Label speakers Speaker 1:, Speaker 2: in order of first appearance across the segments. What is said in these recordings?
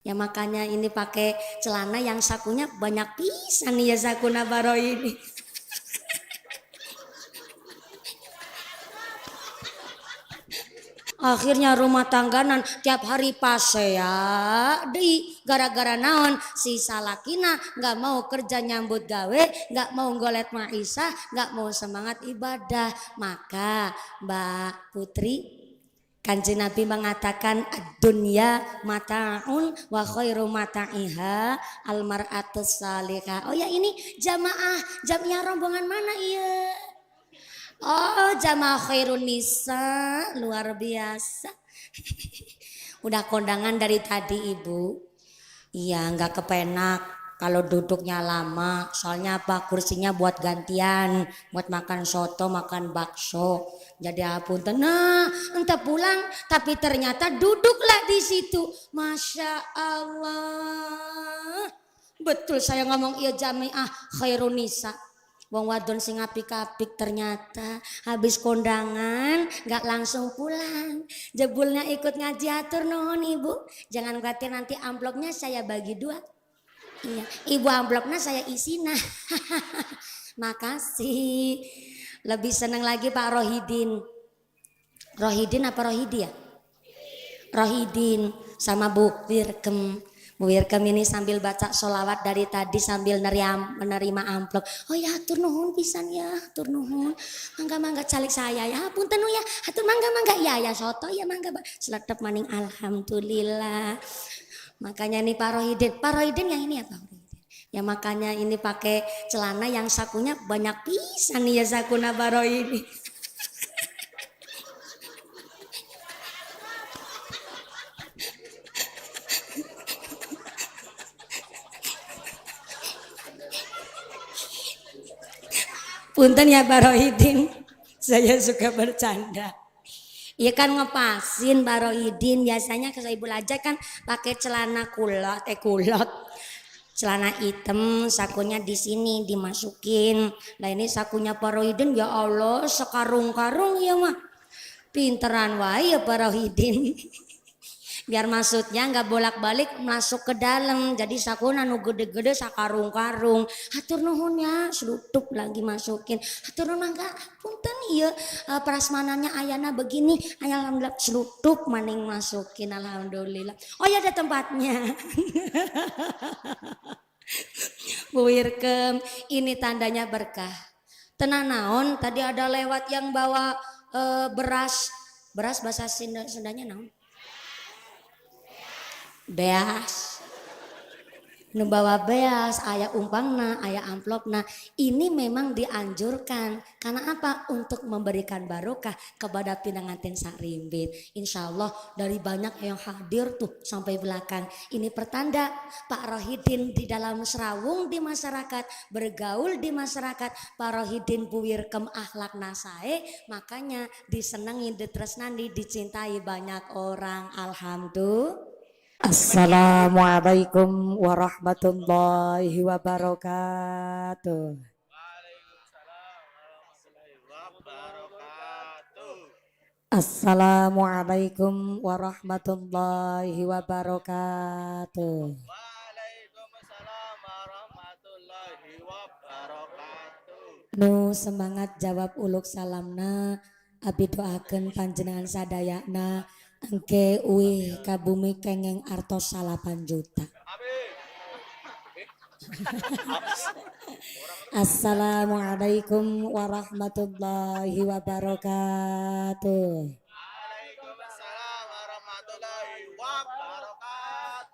Speaker 1: Ya makanya ini pakai celana yang sakunya banyak pisan ya sakuna baro ini. Akhirnya rumah tangganan tiap hari pase ya di gara-gara naon si salakina nggak mau kerja nyambut gawe, nggak mau golet maisah, nggak mau semangat ibadah. Maka Mbak Putri, Kanjeng Nabi mengatakan dunia mataun wa khairu mata'iha almar'atus salihah. Oh ya ini jamaah rombongan mana iya? Oh, jamaah khairun nisa, luar biasa. Udah kondangan dari tadi ibu. Iya, nggak kepenak kalau duduknya lama. Soalnya apa? Kursinya buat gantian, buat makan soto, makan bakso. Jadi apunten, nah entah pulang, tapi ternyata duduklah di situ. Masya Allah. Betul saya ngomong iya jamiah khairun nisa. Wong wadon sing apik-apik ternyata habis kondangan nggak langsung pulang. Jebulnya ikut ngaji atur nuhun ibu. Jangan khawatir nanti amplopnya saya bagi dua. Iya, ibu amplopnya saya isi nah. Makasih. Lebih seneng lagi Pak Rohidin. Rohidin apa Rohidi ya? Rohidin sama Bu Wirkem. Bu Wirkem ini sambil baca sholawat dari tadi sambil menerima amplop. Oh ya hatur nuhun pisan ya, hatur nuhun. Mangga calik saya ya, punten ya. Hatur mangga ya soto ya mangga. Seletep maning alhamdulillah. Makanya nih Pak Rohidin yang ini ya Pak Rohidin. Ya makanya ini pakai celana yang sakunya banyak pisan ya sakuna Pak Rohidin. Punten ya Pak Rohidin, saya suka bercanda. Iya kan ngepasin Baroidin biasanya ke ibu aja kan pakai celana kulot, celana hitam, sakunya di sini dimasukin. Nah ini sakunya Baroidin ya Allah sekarung-karung ya mah, pinteran wae ya Baroidin. Biar maksudnya nggak bolak-balik masuk ke dalam jadi sakuna nu gede-gede sakarung-karung hatur nuhun ya selutup lagi masukin hatur nuhun enggak punten iya prasmanannya ayana begini alhamdulillah selutup maning masukin alhamdulillah oh ya ada tempatnya. Bu Wirkem ini tandanya berkah tenang naon tadi ada lewat yang bawa beras bahasa Sundanya naon beas nu bawa beas aya umpangna aya amplopna ini memang dianjurkan karena apa untuk memberikan barokah kepada pinanganten sarimbit insyaallah dari banyak yang hadir tuh sampai belakang ini pertanda Pak Rohidin di dalam serawung di masyarakat bergaul di masyarakat Pak Rohidin puwirkem akhlak nasae makanya disenangi ditresnani dicintai banyak orang alhamdulillah. Assalamualaikum warahmatullahi wabarakatuh. Assalamualaikum warahmatullahi wabarakatuh. Nu semangat jawab uluk salamna abi doakeun panjenengan sadayana engke uih ka bumi kengeng artos 8 juta. Assalamualaikum warahmatullahi wabarakatuh.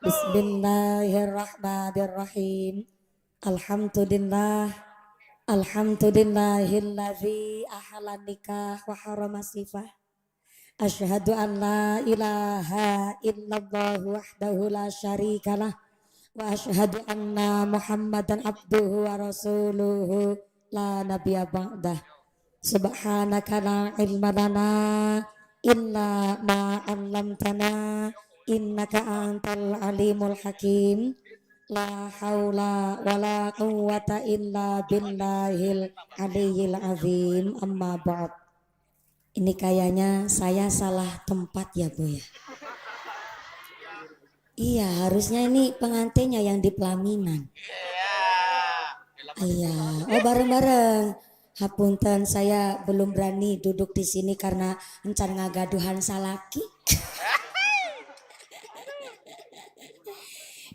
Speaker 1: Bismillahirrahmanirrahim. Alhamdulillah. Alhamdulillahilladzi ahalan nikah wa harama sifah. Asyhadu an la ilaha illallah wahdahu la syarikalah wa asyhadu anna Muhammadan abduhu wa rasuluhu la nabiyya ba'dah. Subhanaka la ilma lana illa ma 'allamtana innaka antal alimul hakim. La haula wala quwwata illa billahil aliyyil azim amma ba'd. Ini kayaknya saya salah tempat ya Bu ya. Iya, harusnya ini pengantinnya yang di pelaminan. Iya, oh bareng-bareng. Hapunten saya belum berani duduk di sini karena encan ngagaduhan salaki.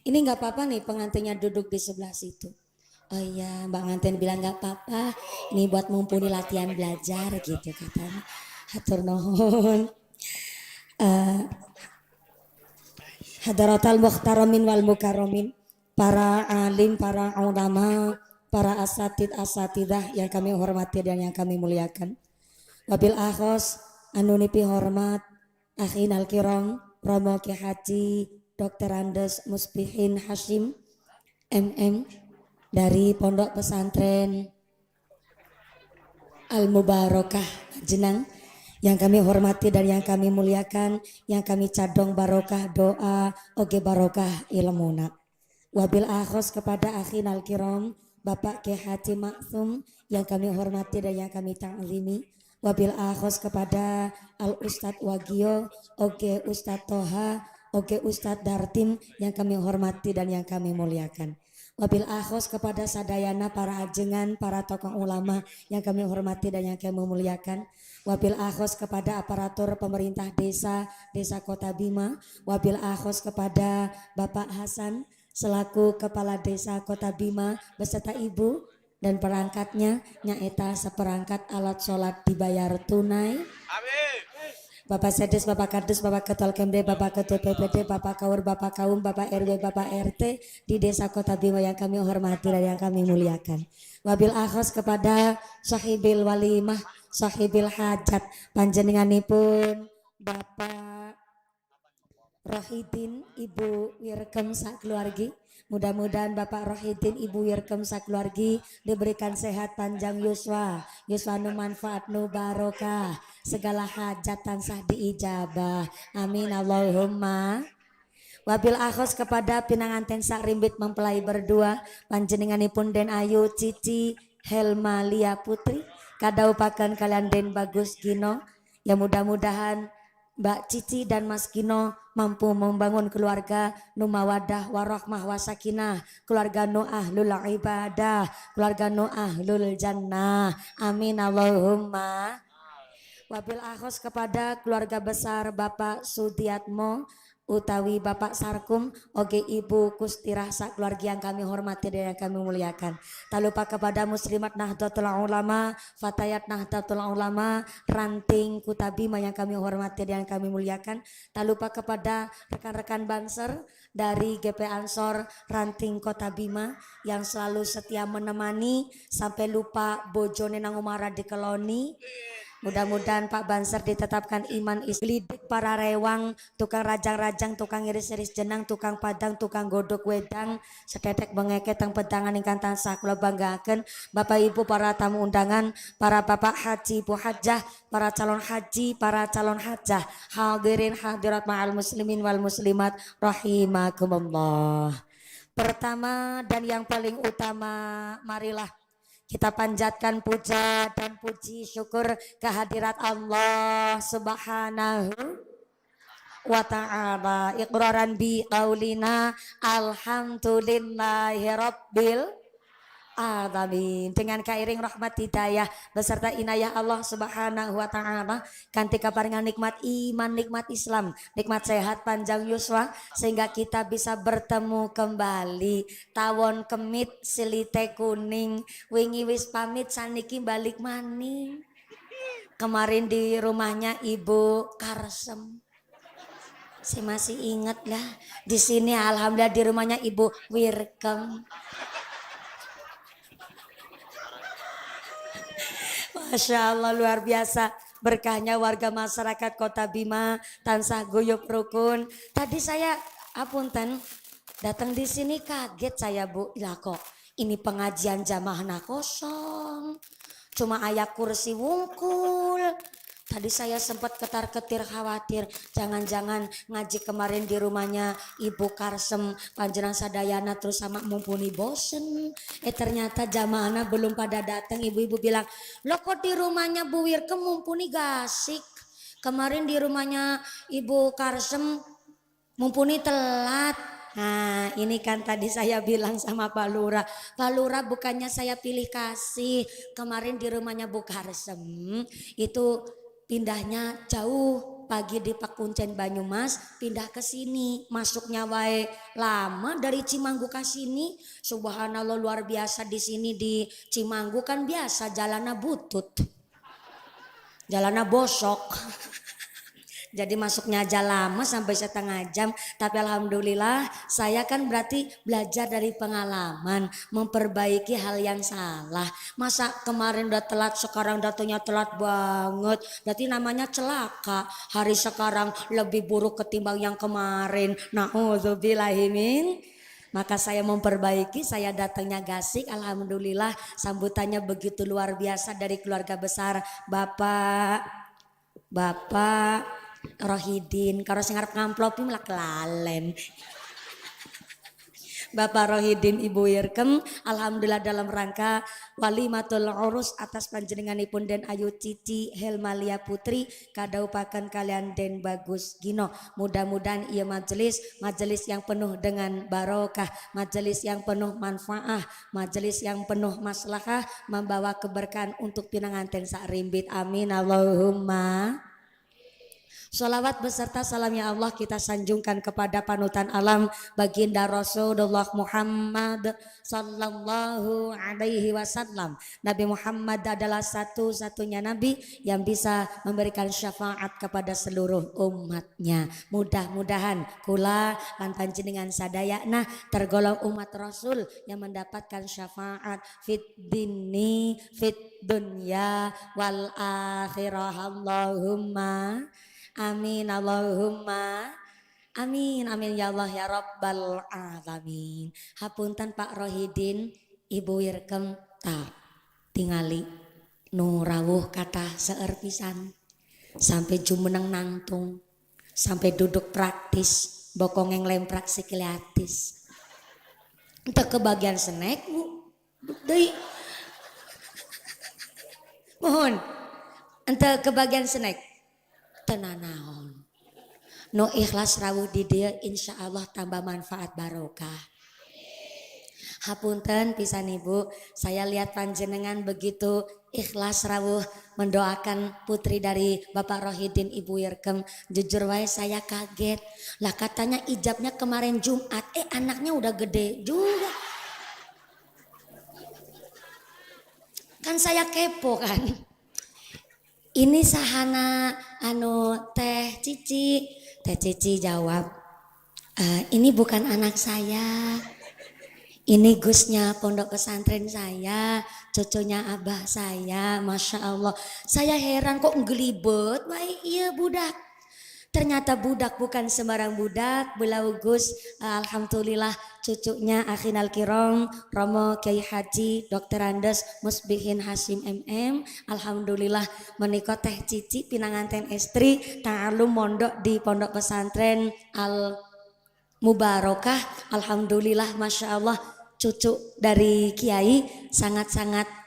Speaker 1: Ini nggak apa-apa nih pengantinnya duduk di sebelah situ. Oh iya, Mbak Nganten bilang nggak apa-apa. Ini buat mumpuni latihan belajar gitu katanya. Hatur nuhun. Eh, Hadaratal muhtaramin wal mukarramin, para alim, para ulama, para asatidah yang kami hormati dan yang kami muliakan. Wabil akhos anu nipi hormat akhin al kiram Romo Ki Haji Dr. Andes Musbihin Hashim MM dari Pondok Pesantren Al Mubarakah Jenang, yang kami hormati dan yang kami muliakan, yang kami cadong barokah doa oge barokah ilmuna. Wabil akhos kepada akhin al kiram Bapak Ki Haji Maksum yang kami hormati dan yang kami ta'zimi. Wabil akhos kepada Al Ustadz Wagio oge Ustadz Toha oge Ustadz Dartim yang kami hormati dan yang kami muliakan. Wabil akhos kepada sadayana para ajengan, para tokoh ulama yang kami hormati dan yang kami muliakan. Wabil akhos kepada aparatur pemerintah desa, desa Kota Bima. Wabil akhos kepada Bapak Hasan selaku Kepala Desa Kota Bima beserta Ibu dan perangkatnya nyaeta seperangkat alat sholat dibayar tunai. Amin. Bapak Sedes, Bapak Kardus, Bapak Ketua Kemde, Bapak Ketua PPD, Bapak Kaur, Bapak Kaum, Bapak RW, Bapak RT di Desa Kota Bima yang kami hormati dan yang kami muliakan. Wabil akhos kepada sahibil walimah, sahibil hajat, panjenenganipun Bapak Rohidin, Ibu Wirkem sakeluargi. Mudah-mudahan Bapak Rohidin, Ibu Wirkem sakeluargi diberikan sehat panjang yuswa, yuswa nu manfaat nu barokah, segala hajat tansah diijabah. Amin Allahumma. Wabil akhos kepada pinanganten sak rimbit mempelai berdua, panjenenganipun Den Ayu Cici Helma Lia Putri, kadaupaken kalian Den Bagus Gino, ya mudah-mudahan Mbak Cici dan Mas Gino mampu membangun keluarga nu mawadah warahmah wasakinah, keluarga nu ahlul ibadah, keluarga nu ahlul jannah. Amin Allahumma. Wabil akhos kepada keluarga besar Bapak Sudiatmo utawi Bapak Sarkum oge Ibu Kustirah keluarga yang kami hormati dan yang kami muliakan. Tak lupa kepada Muslimat Nahdlatul Ulama, Fatayat Nahdlatul Ulama, Ranting Kutabima yang kami hormati dan yang kami muliakan. Tak lupa kepada rekan-rekan Banser dari GP Ansor Ranting Kota Bima yang selalu setia menemani sampai lupa bojone nang umara di Keloni. Mudah-mudahan Pak Banser ditetapkan iman islidik para rewang, tukang rajang-rajang, tukang iris-iris jenang, tukang padang, tukang godok wedang, seketek bengeket tang pedangan ingkang tansah kula banggaken. Bapak Ibu para tamu undangan, para Bapak Haji, Ibu Hajah, para calon haji, para calon hajah, hadirin hadirat ma'al muslimin wal muslimat rahimakumullah. Pertama dan yang paling utama, marilah kita panjatkan puja dan puji syukur kehadirat Allah Subhanahu wa ta'ala. Iqraran bi qaulina alhamdulillahi rabbil alamin. Dengan kairing rahmat hidayah beserta inayah Allah Subhanahu wa taala kanthi kaparingan nikmat iman, nikmat Islam, nikmat sehat panjang yuswa sehingga kita bisa bertemu kembali. Tawon kemit silite kuning wingi wis pamit saniki balik maning. Kemarin di rumahnya Ibu Karsem. Saya masih ingat lah. Di sini alhamdulillah di rumahnya Ibu Wirkem. Masya Allah luar biasa berkahnya warga masyarakat Kota Bima tansah guyup rukun. Tadi saya apunten datang di sini kaget saya Bu, lah kok ini pengajian jamaahna kosong, cuma ayah kursi wungkul. Tadi saya sempat ketar-ketir khawatir jangan-jangan ngaji kemarin di rumahnya Ibu Karsem Panjenengan Sadayana terus sama mumpuni bosen. Ternyata jamaahnya belum pada datang. Ibu-ibu bilang, "Loh kok di rumahnya Bu Wirkem mumpuni gasik? Kemarin di rumahnya Ibu Karsem mumpuni telat. Nah ini kan tadi saya bilang sama Pak Lurah. Pak Lurah bukannya saya pilih kasih. Kemarin di rumahnya Bu Karsem itu pindahnya jauh. Pagi di Pakuncen Banyumas pindah ke sini. Masuknya wae lama dari Cimanggu ke sini. Subhanallah luar biasa di sini di Cimanggu kan biasa jalannya butut. Jalannya bosok. Jadi masuknya aja lama sampai setengah jam. Tapi alhamdulillah saya kan berarti belajar dari pengalaman. Memperbaiki hal yang salah. Masa kemarin udah telat sekarang datanya telat banget. Berarti namanya celaka. Hari sekarang lebih buruk ketimbang yang kemarin. Na'udzubillahimin. Maka saya memperbaiki, saya datangnya gasik, alhamdulillah sambutannya begitu luar biasa dari keluarga besar Bapak Rohidin. Kalau sing arep ngamplopi malah kelalen. Bapak Rohidin Ibu Irkem, alhamdulillah dalam rangka walimatul urus atas panjenenganipun Den Ayu Cici Helmalia Putri kadaupaken kalian Den Bagus Gino. Mudah-mudahan ia majelis yang penuh dengan barokah, majelis yang penuh manfaah, majelis yang penuh maslahah, membawa keberkahan untuk pinanganten sak rimbit. Amin Allahumma. Sholawat beserta salamnya Allah kita sanjungkan kepada panutan alam baginda Rasulullah Muhammad sallallahu alaihi wasallam. Nabi Muhammad adalah satu-satunya nabi yang bisa memberikan syafaat kepada seluruh umatnya. Mudah-mudahan kula lan panjenengan sadayana tergolong umat Rasul yang mendapatkan syafaat fit dini fit dunya wal akhirah. Allahumma amin Allahumma amin amin ya Allah ya Rabbal alamin. Hapunten Pak Rohidin Ibu Irkem tak tingali nu rawuh kata seueur pisan sampai jumeneng nangtung sampai duduk praktis bokong yang lemprak sikiliatis entek kebagian snack Bu deui mohon entek kebagian snack tenanaon no ikhlas rawuh di dia insya Allah tambah manfaat barokah. Hapunten pisan Ibu, saya lihat panjenengan begitu ikhlas rawuh mendoakan putri dari Bapak Rohidin Ibu Irkem. Jujur wae saya kaget lah, katanya ijabnya kemarin Jumat, anaknya udah gede juga. Kan saya kepo kan. Ini sahana Teh Cici jawab, ini bukan anak saya, ini Gusnya pondok pesantren saya, cucunya abah saya. Masya Allah, saya heran kok ngelibet baik iya budak. Ternyata budak bukan sembarang budak. Belau Gus, alhamdulillah cucunya Akhinal Kiram Romo Kiai Haji Dr. Andes Musbihin Hashim MM. Alhamdulillah menikah Teh Cici pinanganten istri ta'alum mondok di pondok pesantren Al Mubarakah. Alhamdulillah Masya Allah cucu dari Kiai sangat-sangat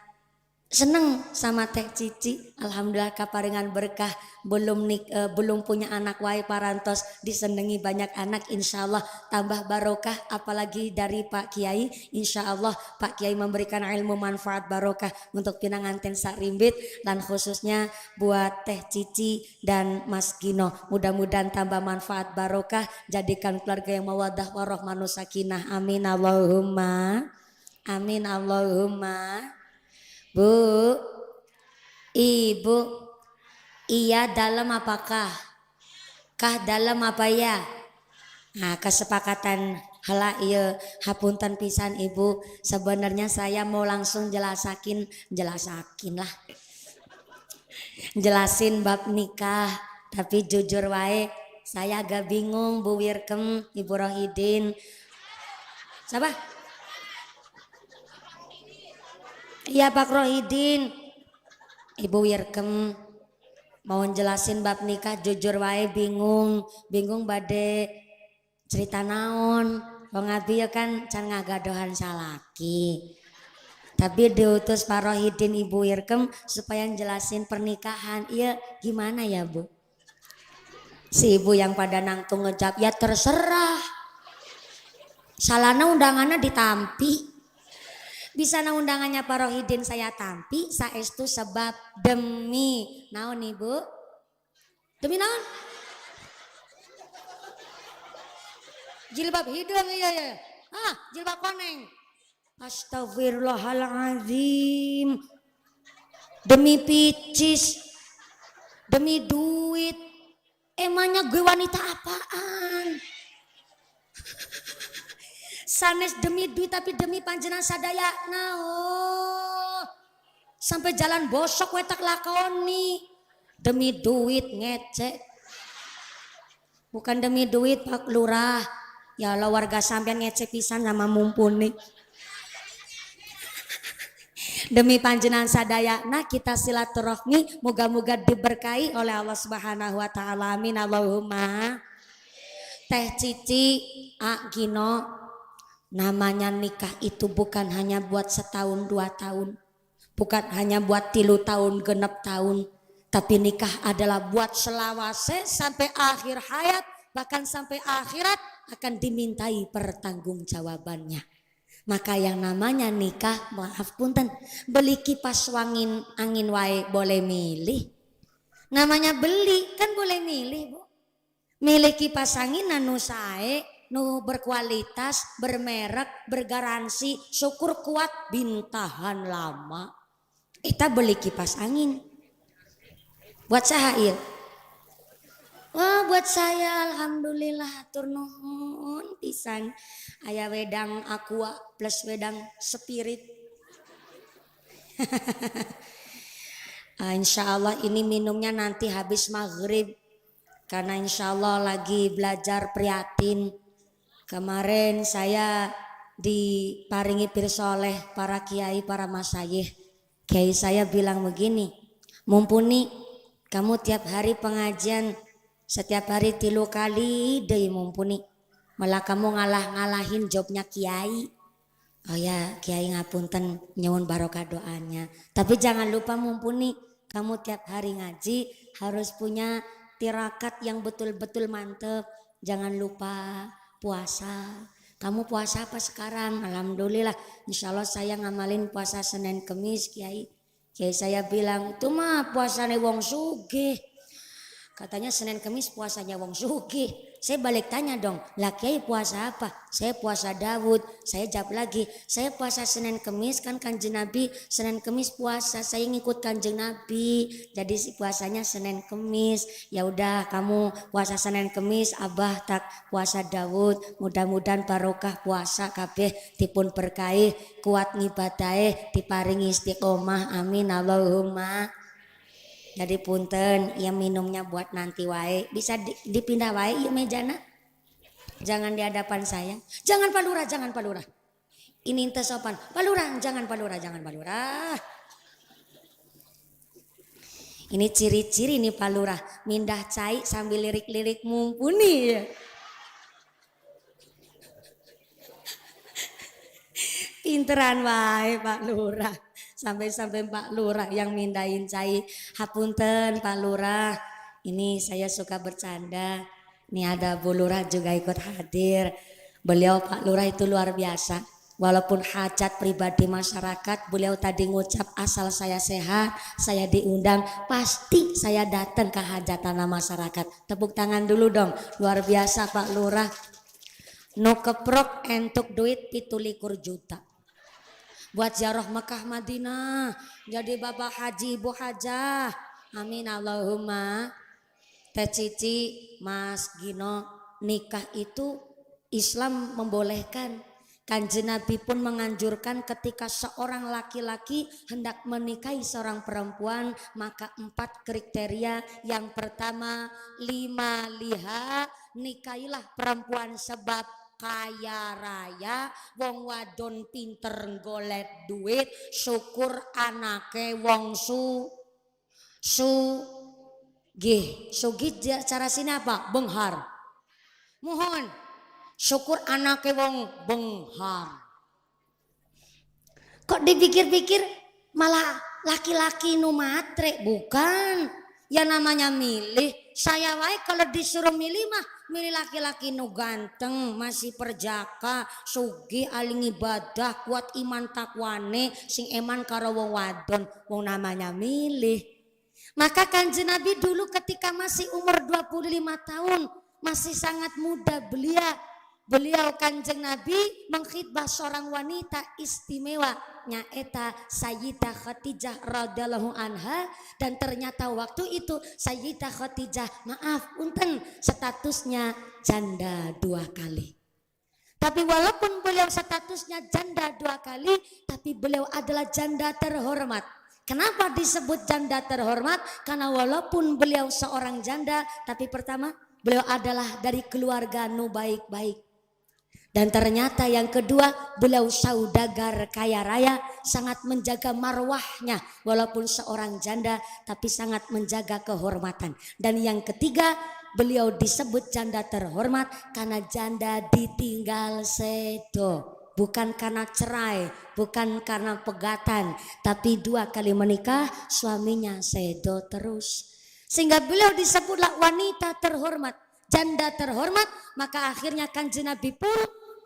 Speaker 1: seneng sama Teh Cici. Alhamdulillah kaparingan berkah, belum punya anak wae parantos disenengi banyak anak, insya Allah tambah barokah. Apalagi dari Pak Kiai, insya Allah Pak Kiai memberikan ilmu manfaat barokah untuk pinanganten sakrimbit dan khususnya buat Teh Cici dan Mas Gino. Mudah-mudahan tambah manfaat barokah, jadikan keluarga yang mawaddah warahmah sakinah. Amin Allahumma amin Allahumma. Bu, Ibu, iya dalam apakah? Kah dalam apa ya? Nah, kesepakatan hala iya hapunten pisan Ibu. Sebenarnya saya mau langsung jelasakin lah. Jelasin bab nikah, tapi jujur wae saya agak bingung Bu Wirkem, Ibu Rohidin. Siapa? Iya Pak Rohidin, Ibu Wirkem mau jelasin bab nikah, jujur wae bingung bade cerita naon. Wong abi ya kan can ngagadohan salaki. Tapi diutus Pak Rohidin Ibu Wirkem supaya jelasin pernikahan. Iya gimana ya Bu? Si ibu yang pada nangtung ngejawab, ya terserah. Salahna undangannya ditampi. Bisa na undangannya Pak Rohidin saya tampi, saestu sebab demi naon ibu? Demi naon? Jilbab hidung iya ya. Jilbab koneng. Astagfirullahaladzim. Demi picis, demi duit. Emangnya gue wanita apaan? Sanes demi duit tapi demi panjenengan sadaya. Oh. Sampai jalan bosok wetak lakoni. Demi duit ngecek. Bukan demi duit Pak Lurah. Ya Allah warga sampean ngecek pisan sama mumpuni. Demi panjenengan sadaya, nah kita silaturahmi, moga-moga diberkahi oleh Allah Subhanahu wa taala. Amin Allahumma. Teh Cici, Gino, namanya nikah itu bukan hanya buat setahun 2 tahun, bukan hanya buat 3 tahun genep tahun, tapi nikah adalah buat selawase sampai akhir hayat, bahkan sampai akhirat akan dimintai pertanggungjawabannya. Maka yang namanya nikah, maaf punten, beli kipas angin wae boleh milih. Namanya beli kan boleh milih bu. Milih kipas angin anu sae, nu berkualitas, bermerek, bergaransi, syukur kuat, bintahan lama. Kita beli kipas angin. Buat sahail. Wah buat saya alhamdulillah hatur nuhun pisan. Aya wedang aqua plus wedang spirit. Insya Allah ini minumnya nanti habis maghrib. Karena insya Allah lagi belajar prihatin. Kemarin saya diparingi pirsa oleh para kiai, para masyayikh. Kiai saya bilang begini, mumpuni kamu tiap hari pengajian, setiap hari 3 kali deh mumpuni. Malah kamu ngalahin jobnya kiai. Oh ya kiai ngapunten nyuwun barokah doanya. Tapi jangan lupa mumpuni kamu tiap hari ngaji harus punya tirakat yang betul-betul mantep. Jangan lupa puasa. Kamu puasa apa sekarang? Alhamdulillah. Insya Allah saya ngamalin puasa Senin Kemis kiai. Kiai saya bilang itu mah puasane wong sugih. Katanya Senin Kemis puasanya wong sugih. Saya balik tanya dong, lah kiai puasa apa? Saya puasa Daud. Saya jawab lagi, saya puasa Senin Kemis kan Kanjeng Nabi Senin Kemis puasa. Saya ngikut Kanjeng Nabi. Jadi puasanya Senin Kemis. Ya udah kamu puasa Senin Kemis, Abah tak puasa Daud. Mudah-mudahan barokah puasa kabeh dipun berkahi, kuat ngibadahe, diparingi istiqomah. Amin Allahumma. Jadi punten, ya minumnya buat nanti wae. Bisa dipindah wae yuk mejana. Jangan di hadapan saya. Jangan Pak Lurah, jangan Pak Lurah. Ini ente sopan. Pak Lurah, jangan Pak Lurah, jangan Pak Lurah. Ini ciri-ciri nih Pak Lurah. Mindah cai sambil lirik-lirik mumpuni ya. Pinteran wae Pak Lurah. Sampai-sampai Pak Lurah yang mindahin cai. Hapunten Pak Lurah, ini saya suka bercanda. Ini ada Bu Lurah juga ikut hadir. Beliau Pak Lurah itu luar biasa. Walaupun hajat pribadi masyarakat, beliau tadi ngucap asal saya sehat, saya diundang, pasti saya datang ke hajatan masyarakat. Tepuk tangan dulu dong, luar biasa Pak Lurah. No keprok entuk duit 17 juta. Buat ziarah Mekah Madinah, jadi bapak haji ibu hajah. Amin Allahumma. Teh Cici, Mas Gino, nikah itu Islam membolehkan. Kanjeng Nabi pun menganjurkan ketika seorang laki-laki hendak menikahi seorang perempuan, maka 4 kriteria. Yang pertama, 5 liha, nikahilah perempuan sebab kaya raya, wong wadon pinter golet duit, syukur anake wong sugih cara sini apa? Benghar. Mohon syukur anake wong benghar. Kok dipikir-pikir malah laki-laki nu matre? Bukan. Ya namanya milih. Saya wae kalau disuruh milih mah milih laki-laki nu ganteng, masih perjaka, sugih, aling ibadah, kuat iman takwane, sing eman karo wong wadon. Wong namanya milih. Maka Kanjeng Nabi dulu ketika masih umur 25 tahun, masih sangat muda beliau Kanjeng Nabi mengkhidbah seorang wanita istimewa nyaeta Sayyidah Khadijah radhiyallahu anha, dan ternyata waktu itu Sayyidah Khadijah statusnya janda 2 kali. Tapi walaupun beliau statusnya janda 2 kali, tapi beliau adalah janda terhormat. Kenapa disebut janda terhormat? Karena walaupun beliau seorang janda, tapi pertama beliau adalah dari keluarga nu baik-baik. Dan ternyata yang kedua, beliau saudagar kaya raya, sangat menjaga marwahnya walaupun seorang janda, tapi sangat menjaga kehormatan. Dan yang ketiga, beliau disebut janda terhormat karena janda ditinggal sedo. Bukan karena cerai, bukan karena pegatan, tapi 2 kali menikah suaminya sedo terus. Sehingga beliau disebutlah wanita terhormat, janda terhormat. Maka akhirnya Kanjeng Nabi pun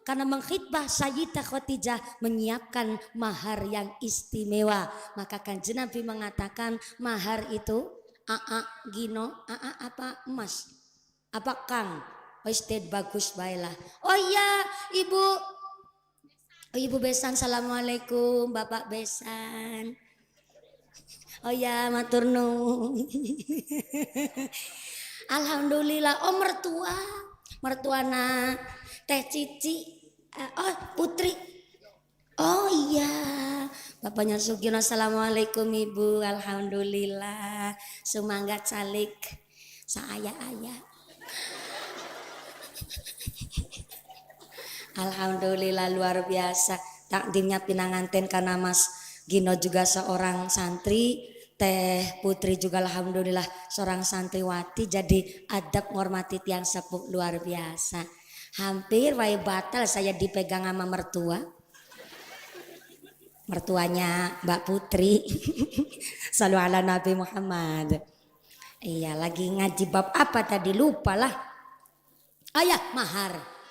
Speaker 1: karena mengkhidbah Sayyidah Khadijah menyiapkan mahar yang istimewa. Maka Kanjeng Nabi mengatakan mahar itu gino, apa emas, apa kang, bagus baiklah. Oh iya ibu Besan, assalamualaikum Bapak Besan. Oh ya matur nuwun. Alhamdulillah. Oh mertuana Teh Cici, Putri. Oh iya, bapaknya Sugiono. Assalamualaikum Ibu. Alhamdulillah. Semangat salik saya ayah. Alhamdulillah luar biasa. Takdimnya pinanganten karena Mas Gino juga seorang santri, Teh Putri juga alhamdulillah seorang santriwati. Jadi adab menghormati tiang sepuh luar biasa. Hampir wae batal saya dipegang sama mertuanya Mbak Putri. Salu ala Nabi Muhammad. Iya, lagi ngaji bab apa tadi lupa lah. Mahar.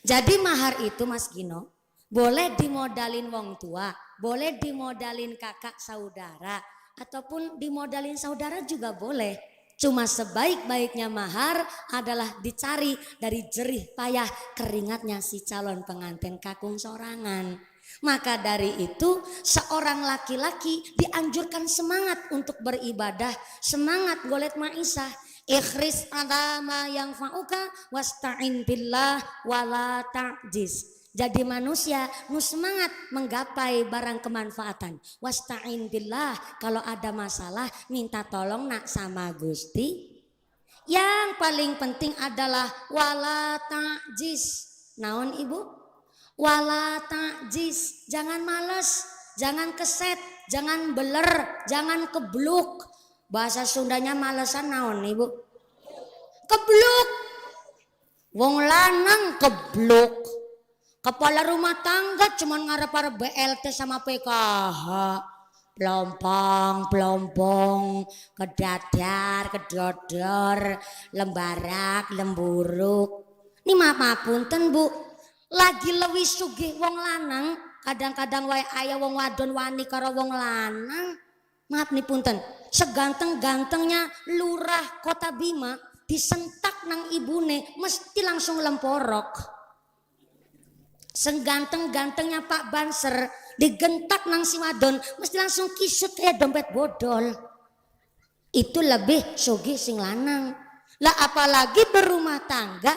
Speaker 1: Jadi mahar itu Mas Gino boleh dimodalin wong tua, boleh dimodalin kakak saudara, ataupun dimodalin saudara juga boleh. Cuma sebaik-baiknya mahar adalah dicari dari jerih payah keringatnya si calon pengantin kakung sorangan. Maka dari itu seorang laki-laki dianjurkan semangat untuk beribadah, semangat golet maisah. Ikhris adama yang fa'uka wasta'in billah wala ta'jiz. Jadi manusia nu semangat menggapai barang kemanfaatan. Wasta'in billah, kalau ada masalah minta tolong nak sama Gusti. Yang paling penting adalah wala ta'jiz. Naon Ibu? Wala ta'jiz. Jangan males, jangan keset, jangan beler, jangan kebluk. Bahasa Sundanya malesan naon Ibu? Kebluk. Wong lanang kebluk. Kepala rumah tangga cuman ngarep-arep BLT sama PKH. Pelompong, kedadar, kedodor, lembarak, lemburuk. Ini maaf punten Bu. Lagi lewih sugih wong lanang, kadang-kadang wae aya wong wadon wani karo wong lanang. Maaf nih punten, seganteng-gantengnya lurah Kota Bima disentak nang ibune mesti langsung lemporok. Seganteng-gantengnya Pak Banser digentak nang si wadon mesti langsung kisut kayak dompet bodol. Itu lebih sugih sing lanang. Lah apalagi berumah tangga,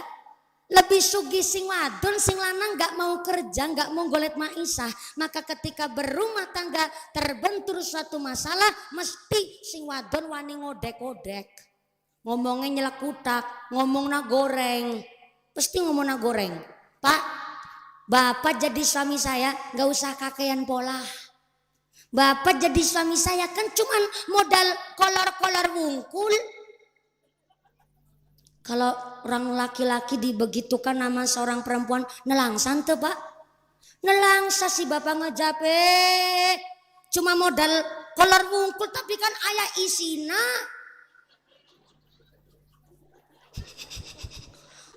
Speaker 1: lebih sugih sing wadon, sing lanang gak mau kerja, gak mau golet maisah. Maka ketika berumah tangga terbentur suatu masalah, mesti sing wadon wani ngodek-odek. Ngomongnya nyelak kutak, ngomongnya goreng. Pasti ngomongnya goreng. Pak, Bapak jadi suami saya gak usah kakean pola. Bapak jadi suami saya kan cuman modal kolor-kolor wungkul. Kalau orang laki-laki dibegitukan nama seorang perempuan, nelangsan tuh Pak. Nelangsa si Bapak ngejape. Cuma modal kolor wungkul tapi kan ayah isina.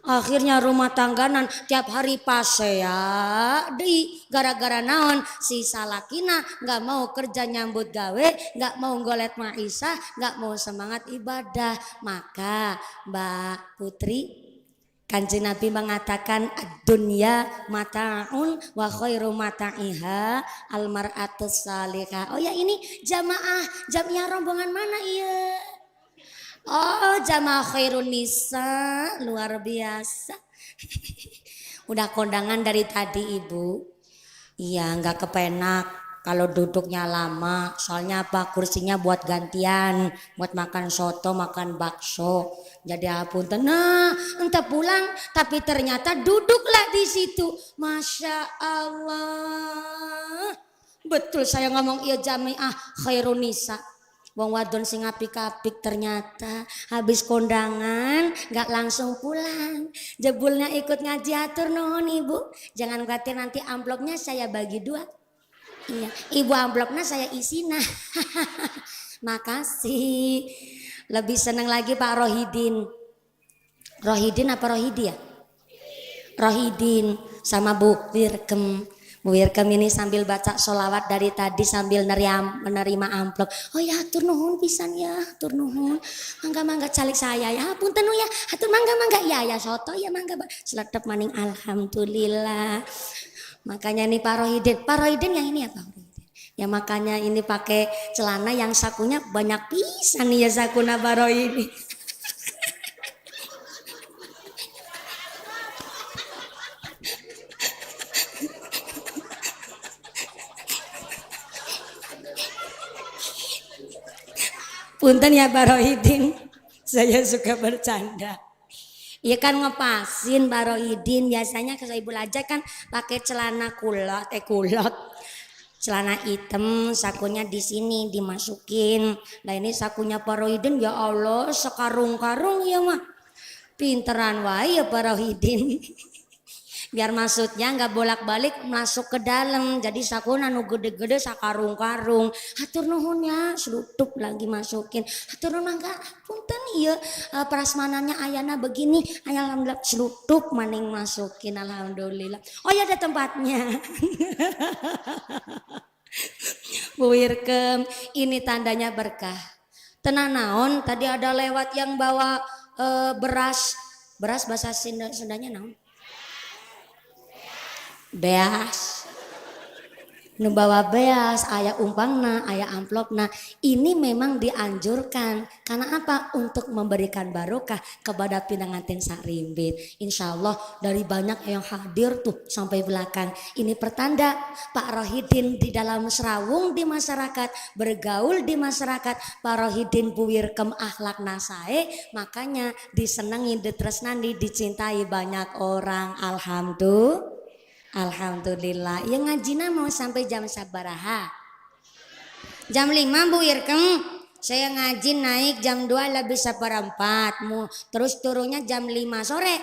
Speaker 1: Akhirnya rumah tangganan tiap hari pasea deui gara-gara naon si salakina nggak mau kerja nyambut gawe, nggak mau golet maisah, nggak mau semangat ibadah. Maka Mbak Putri, Kanjeng Nabi mengatakan dunya mataun wa khairu mata'iha almar'atus salihah. Oh ya, ini jamnya rombongan mana iya? Oh, jamaah khairun nisa, luar biasa. Udah kondangan dari tadi ibu. Iya, nggak kepenak kalau duduknya lama. Soalnya apa? Kursinya buat gantian, buat makan soto, makan bakso. Jadi apunten, nah entah pulang, tapi ternyata duduklah di situ. Masya Allah. Betul saya ngomong iya jamaah khairun nisa. Wong wadon sing apik-apik ternyata habis kondangan gak langsung pulang. Jebulnya ikut ngaji, atur nuhun ibu. Jangan khawatir nanti amplopnya saya bagi dua. Iya, ibu amplopnya saya isi nah. Makasih. Lebih seneng lagi Pak Rohidin. Rohidin apa Rohidi ya? Rohidin sama Bu Wirkem. Bu Wirkem ini sambil baca sholawat dari tadi sambil menerima amplop. Oh ya, hatur nuhun pisan ya, hatur nuhun. Mangga calik saya ya, punten ya, hatur mangga ya soto ya mangga. Seletep maning alhamdulillah. Makanya nih Pak Rohidin yang ini ya Pak Rohidin. Ya makanya ini pakai celana yang sakunya banyak pisan ya sakuna Pak Rohidin. Punten ya Pak Rohidin, saya suka bercanda. Iya kan ngepasin Pak Rohidin, biasanya ke ibu aja kan pakai celana kulot, celana hitam, sakunya di sini dimasukin. Nah ini sakunya Pak Rohidin, ya Allah sekarung-karung ya mah, pinteran wae ya Pak Rohidin. Biar maksudnya nggak bolak-balik masuk ke dalam, jadi sakuna nu gede-gede sakarung-karung. Hatur nuhun ya, selutup lagi masukin. Hatur nuhun mangga punten ieu prasmananya ayana begini, alhamdulillah selutup maning masukin alhamdulillah. Oh ya ada tempatnya. Bu Wirkem, ini tandanya berkah. Tenang naon, tadi ada lewat yang bawa beras bahasa Sundanya naon? Beas, nu bawa beas, aya umpangna, aya amplopna. Ini memang dianjurkan karena apa? Untuk memberikan barokah kepada pinanganten sarimbit. Insya Allah dari banyak yang hadir tuh sampai belakang. Ini pertanda Pak Rohidin di dalam serawung di masyarakat, bergaul di masyarakat. Pak Rohidin Bu Wirkem akhlak nasae, makanya disenangi, ditresnani, dicintai banyak orang. Alhamdulillah. Ya ngajina mau sampai jam sabaraha? Jam 5 Bu Wirkem. Saya ngaji naik jam 2 lebih seperempat. Terus turunnya jam 5 sore.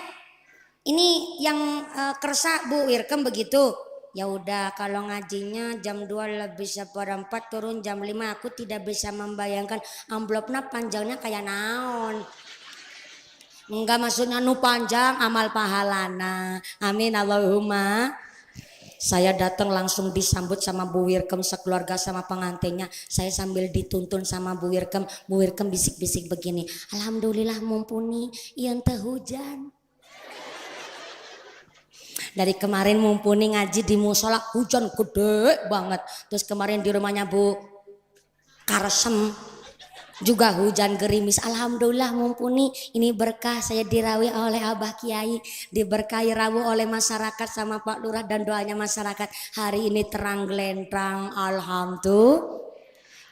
Speaker 1: Ini yang kersa Bu Wirkem begitu. Ya udah kalau ngajinya jam 2 lebih seperempat turun jam 5, aku tidak bisa membayangkan amplopnya panjangnya kayak naon. Enggak maksudnya nu panjang amal pahalana. Amin Allahumma. Saya datang langsung disambut sama Bu Wirkem sekeluarga sama pengantinnya. Saya sambil dituntun sama Bu Wirkem. Bu Wirkem bisik-bisik begini. Alhamdulillah mumpuni ieu teh hujan. Dari kemarin mumpuni ngaji di musola hujan gede banget. Terus kemarin di rumahnya Bu Karsem juga hujan gerimis. Alhamdulillah mumpuni, ini berkah saya dirawi oleh Abah Kiai, diberkahi rawuh oleh masyarakat sama Pak Lurah dan doanya masyarakat. Hari ini terang gelentrang, alhamdulillah.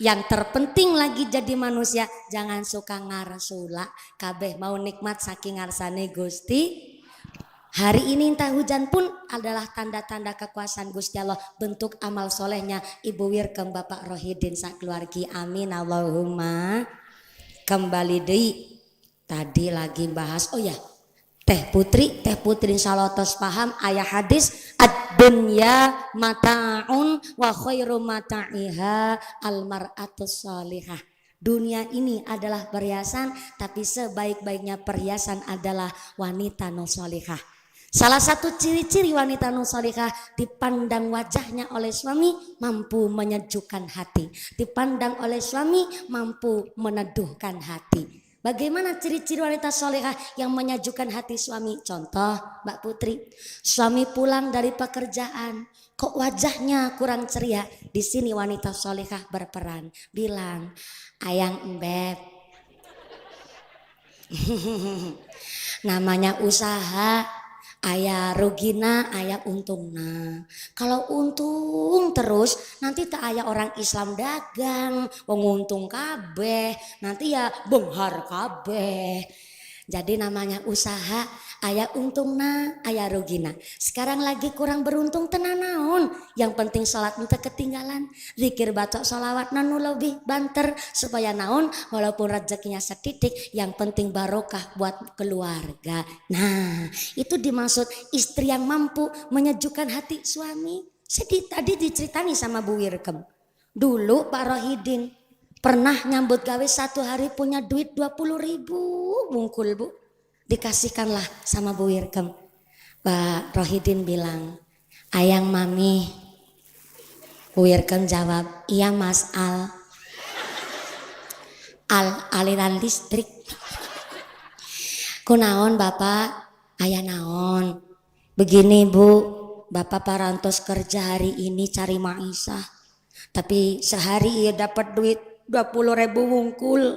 Speaker 1: Yang terpenting lagi jadi manusia jangan suka ngaresula, kabeh mau nikmat saking ngarsane Gusti. Hari ini entah hujan pun adalah tanda-tanda kekuasaan Gusti Allah, bentuk amal solehnya Ibu Wirkem Bapak Rohidin sakeluargi. Amin Allahumma. Kembali deui tadi lagi bahas, oh ya Teh Putri insyaallah tos paham ayat hadis ad-dunya mata'un wa khairu mata'iha almar'atus salihah. Dunia ini adalah perhiasan, tapi sebaik-baiknya perhiasan adalah wanita nussolihah. Salah satu ciri-ciri wanita nussolihah, dipandang wajahnya oleh suami mampu menyejukkan hati, dipandang oleh suami mampu meneduhkan hati. Bagaimana ciri-ciri wanita solehah yang menyejukkan hati suami? Contoh Mbak Putri, suami pulang dari pekerjaan, kok wajahnya kurang ceria? Di sini wanita solehah berperan, bilang, ayang embeb, namanya usaha, aya rugina, aya untungna. Kalau untung terus nanti tak aya orang Islam dagang, wong untung kabeh, nanti ya benghar kabeh. Jadi namanya usaha, aya untungna, aya rugina. Sekarang lagi kurang beruntung tenan naon. Yang penting salat teu ketinggalan, zikir baca sholawat nanu lebih banter supaya naon, walaupun rezekinya setitik, yang penting barokah buat keluarga. Nah, itu dimaksud istri yang mampu menyejukkan hati suami. Tadi diceritani sama Bu Wirkem. Dulu Pak Rohidin pernah nyambut gawe satu hari punya duit 20.000 bungkul Bu. Dikasihkanlah sama Bu Wirkem. Pak Rohidin bilang, ayang mami. Bu Wirkem jawab, iya Mas Al. Aliran listrik. Kunaon Bapak? Ayah naon. Begini Bu, Bapak parantos kerja hari ini cari maisah. Tapi sehari ia dapat duit 20.000 wungkul.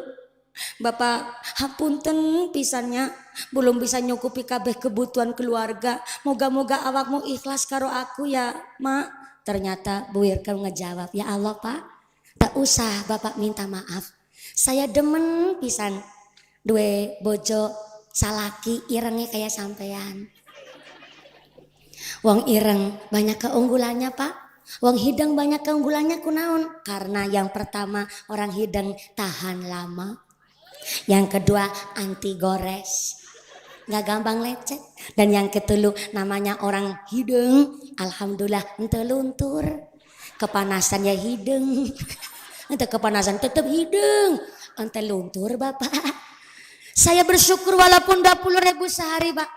Speaker 1: Bapak hapunten pisannya, belum bisa nyukupi kabeh kebutuhan keluarga. Moga-moga awakmu ikhlas karo aku ya Mak. Ternyata Bu Wirkem ngejawab, ya Allah Pak, tak usah Bapak minta maaf. Saya demen pisan dua bojo salaki irengnya kayak sampean. Wong ireng banyak keunggulannya Pak. Wong hidang banyak keunggulannya kunaon? Karena yang pertama orang hidang tahan lama. Yang kedua anti gores, gak gampang lecet. Dan yang ketelu namanya orang hidung, alhamdulillah ente luntur. Kepanasan ya hidung, ente kepanasan tetap hidung, ente luntur Bapak. Saya bersyukur walaupun 20.000 sehari Pak,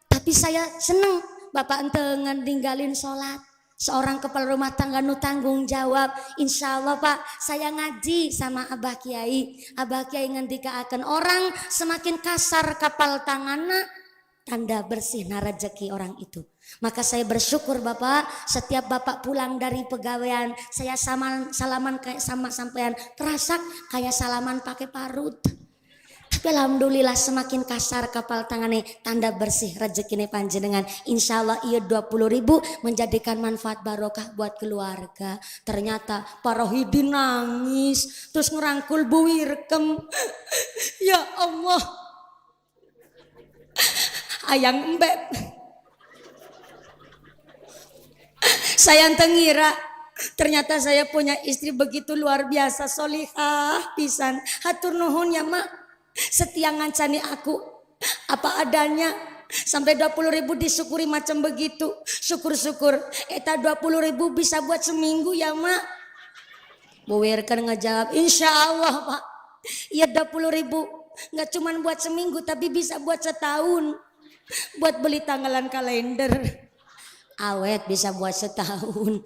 Speaker 1: tapi saya seneng Bapak ente ninggalin sholat. Seorang kepala rumah tangga nu tanggung jawab. Insya Allah Pak, saya ngaji sama Abah Kiai. Abah Kiai ngendikaaken orang semakin kasar kapal tanganna, tanda bersih na rezeki orang itu. Maka saya bersyukur Bapak, setiap Bapak pulang dari pegawaian, saya salaman kayak sama sampean, terasa kayak salaman pakai parut. Tapi alhamdulillah semakin kasar kapal tangannya, tanda bersih rezeki panjenengan. Insya Allah iya 20.000 menjadikan manfaat barokah buat keluarga. Ternyata Pak Rohidin nangis terus ngerangkul Bu Wirkem. Ya Allah, ayang embeb, saya tengira ternyata saya punya istri begitu luar biasa solihah pisan. Hatur nuhun ya Mak, setia ngancani aku apa adanya. Sampai 20.000 disyukuri macam begitu. Syukur-syukur eta 20.000 bisa buat seminggu ya Mak. Bu Wirkem ngejawab, insya Allah Pak, iya 20.000 gak cuman buat seminggu tapi bisa buat setahun. Buat beli tanggalan kalender awet bisa buat setahun.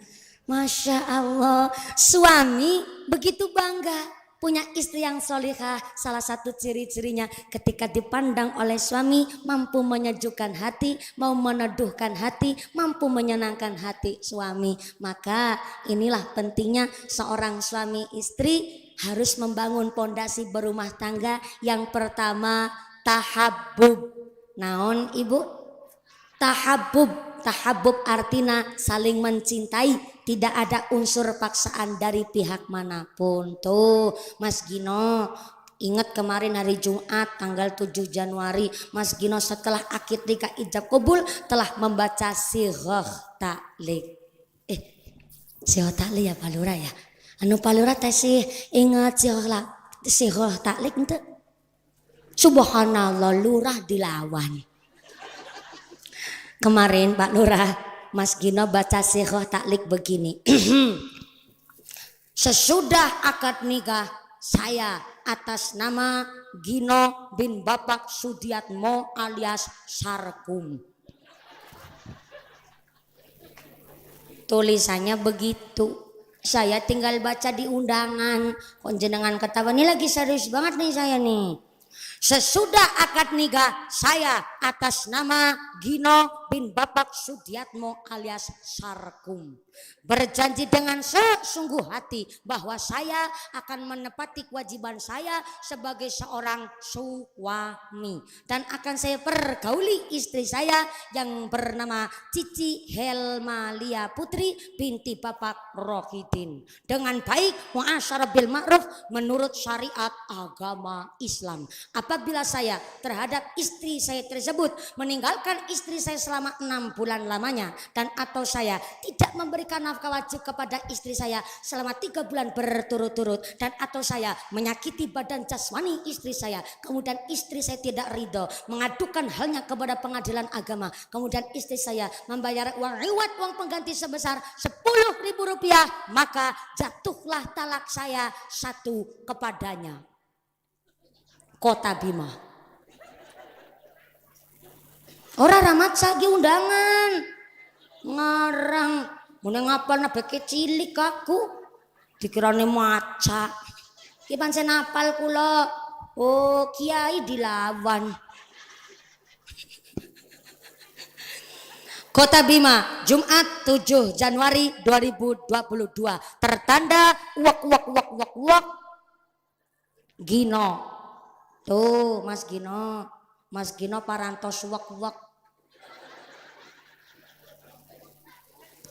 Speaker 1: Masya Allah, suami begitu bangga punya istri yang solihah. Salah satu ciri-cirinya ketika dipandang oleh suami mampu menyejukkan hati, mau meneduhkan hati, mampu menyenangkan hati suami. Maka inilah pentingnya seorang suami istri harus membangun pondasi berumah tangga. Yang pertama tahabbub. Naon Ibu? Tahabbub. Tahabbub artinya saling mencintai, tidak ada unsur paksaan dari pihak manapun. Tuh Mas Gino, ingat kemarin hari Jumat tanggal 7 Januari Mas Gino setelah akid nikah ijab kabul telah membaca sirah taklik. Sirah taklik ya Pak Lurah ya. Anu Pak Lurah teh sih ingat sirah taklik ente. Subhanallah lurah dilawan. Kemarin Pak Lurah, Mas Gino baca sirah taklik begini. Sesudah akad nikah saya atas nama Gino bin Bapak Sudiatmo alias Sarkum. Tulisannya begitu. Saya tinggal baca di undangan. Kok jenengan ketawa, ini lagi serius banget nih saya nih. Sesudah akad nikah saya atas nama Gino bin Bapak Sudiatmo alias Sarkum berjanji dengan sesungguh hati bahwa saya akan menepati kewajiban saya sebagai seorang suami dan akan saya pergauli istri saya yang bernama Cici Helmalia Putri binti Bapak Rohidin dengan baik muasyarah bil ma'ruf menurut syariat agama Islam. Apabila saya terhadap istri saya tersebut meninggalkan istri saya selama 6 bulan lamanya dan atau saya tidak memberikan nafkah wajib kepada istri saya selama 3 bulan berturut-turut dan atau saya menyakiti badan jasmani istri saya kemudian istri saya tidak ridho mengadukan halnya kepada pengadilan agama kemudian istri saya membayar uang riwat uang pengganti sebesar Rp10.000 maka jatuhlah talak saya 1 kepadanya. Kota Bima. Orang ramat sagi undangan. Ngarang. Mune ngapal na beke cilik aku. Dikirane maca. Ki pancen apal kula. Oh, kiai dilawan. Kota Bima, Jumat 7 Januari 2022. Tertanda wak Gino. Tuh Mas Gino parantos wak.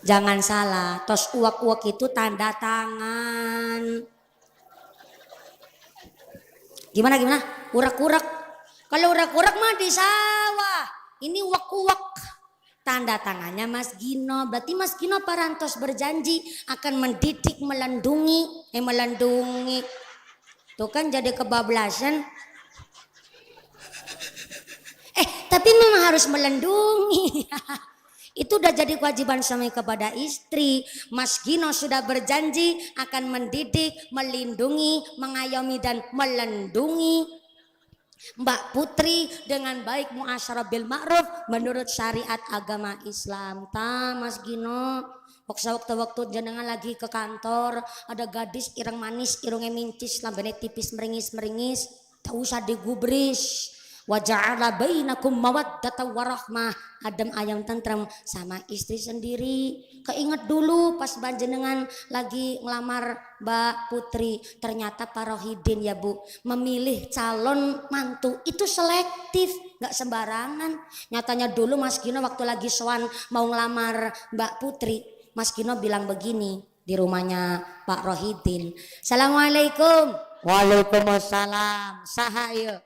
Speaker 1: Jangan salah, tos uak itu tanda tangan. Gimana? Urak-urak. Kalau urak-urak mah di sawah. Ini wak. Tanda tangannya Mas Gino. Berarti Mas Gino parantos berjanji akan mendidik, melindungi. Tuh kan jadi kebablasan. Tapi memang harus melindungi. Itu udah jadi kewajiban suami kepada istri. Mas Gino sudah berjanji akan mendidik, melindungi, mengayomi dan melindungi Mbak Putri dengan baik muasyarah bil ma'ruf menurut syariat agama Islam. Mas Gino, waktu jenengan lagi ke kantor ada gadis ireng manis, irungnya mincis, lambene tipis meringis, tak usah digubris. Wa ja'ala bainakum mawaddatan warahmah, adem ayam tentrem sama istri sendiri. Keinget dulu pas panjenengan lagi ngelamar Mbak Putri, ternyata Pak Rohidin ya Bu, memilih calon mantu itu selektif, nggak sembarangan. Nyatanya dulu Mas Gino waktu lagi sowan mau ngelamar Mbak Putri, Mas Gino bilang begini di rumahnya Pak Rohidin. Assalamualaikum. Waalaikumsalam. Saha ieu?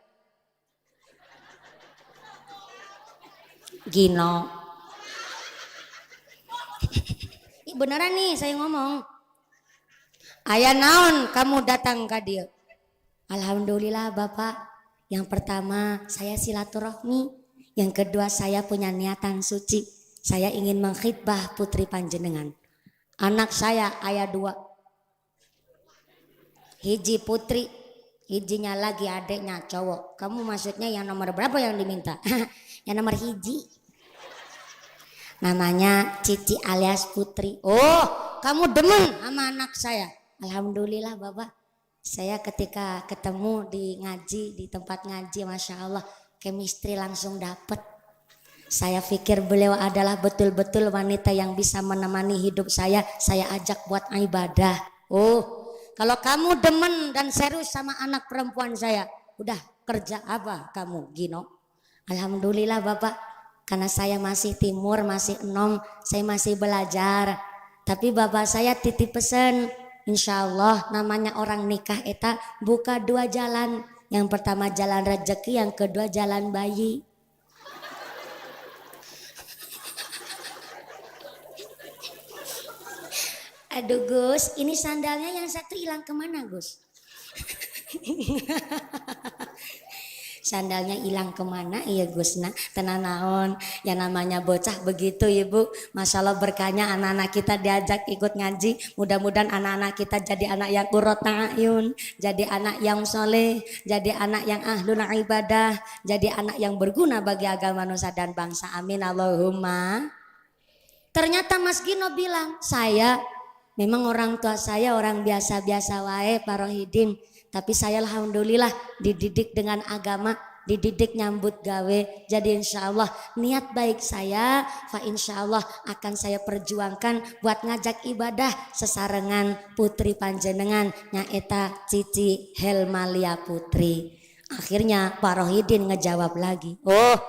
Speaker 1: Gino. Beneran nih saya ngomong. Aya naon kamu datang ke dia? Alhamdulillah Bapak. Yang pertama saya silaturahmi. Yang kedua saya punya niatan suci. Saya ingin mengkhidbah putri panjenengan. Anak saya aya 2. Hiji putri, hijinya lagi adeknya cowok. Kamu maksudnya yang nomor berapa yang diminta? Yang nomor hiji. Namanya Cici alias Putri. Oh, kamu demen sama anak saya? Alhamdulillah Bapak. Saya ketika ketemu di ngaji, di tempat ngaji, Masya Allah, chemistry langsung dapet. Saya pikir beliau adalah betul-betul wanita yang bisa menemani hidup saya ajak buat ibadah. Oh, kalau kamu demen dan serius sama anak perempuan saya, udah kerja apa kamu Gino? Alhamdulillah Bapak, karena saya masih timur, masih enom, saya masih belajar. Tapi Bapak saya titip pesan, insya Allah namanya orang nikah eta buka 2 jalan. Yang pertama jalan rezeki, yang kedua jalan bayi. Aduh Gus, ini sandalnya yang satu hilang kemana Gus? Sandalnya hilang kemana iya Gusna? Tenan naon. Ya namanya bocah begitu Ibu. Masya Allah berkahnya anak-anak kita diajak ikut ngaji. Mudah-mudahan anak-anak kita jadi anak yang qurratu a'yun, jadi anak yang soleh, jadi anak yang ahlul ibadah, jadi anak yang berguna bagi agama nusa dan bangsa. Amin Allahumma. Ternyata Mas Gino bilang, saya memang orang tua saya orang biasa-biasa wae Pak Rohidin. Tapi saya alhamdulillah dididik dengan agama, dididik nyambut gawe. Jadi insya Allah niat baik saya, insya Allah akan saya perjuangkan buat ngajak ibadah sesarengan putri panjenengan nyaeta Cici Helmalia Putri. Akhirnya Pak Rohidin ngejawab lagi, oh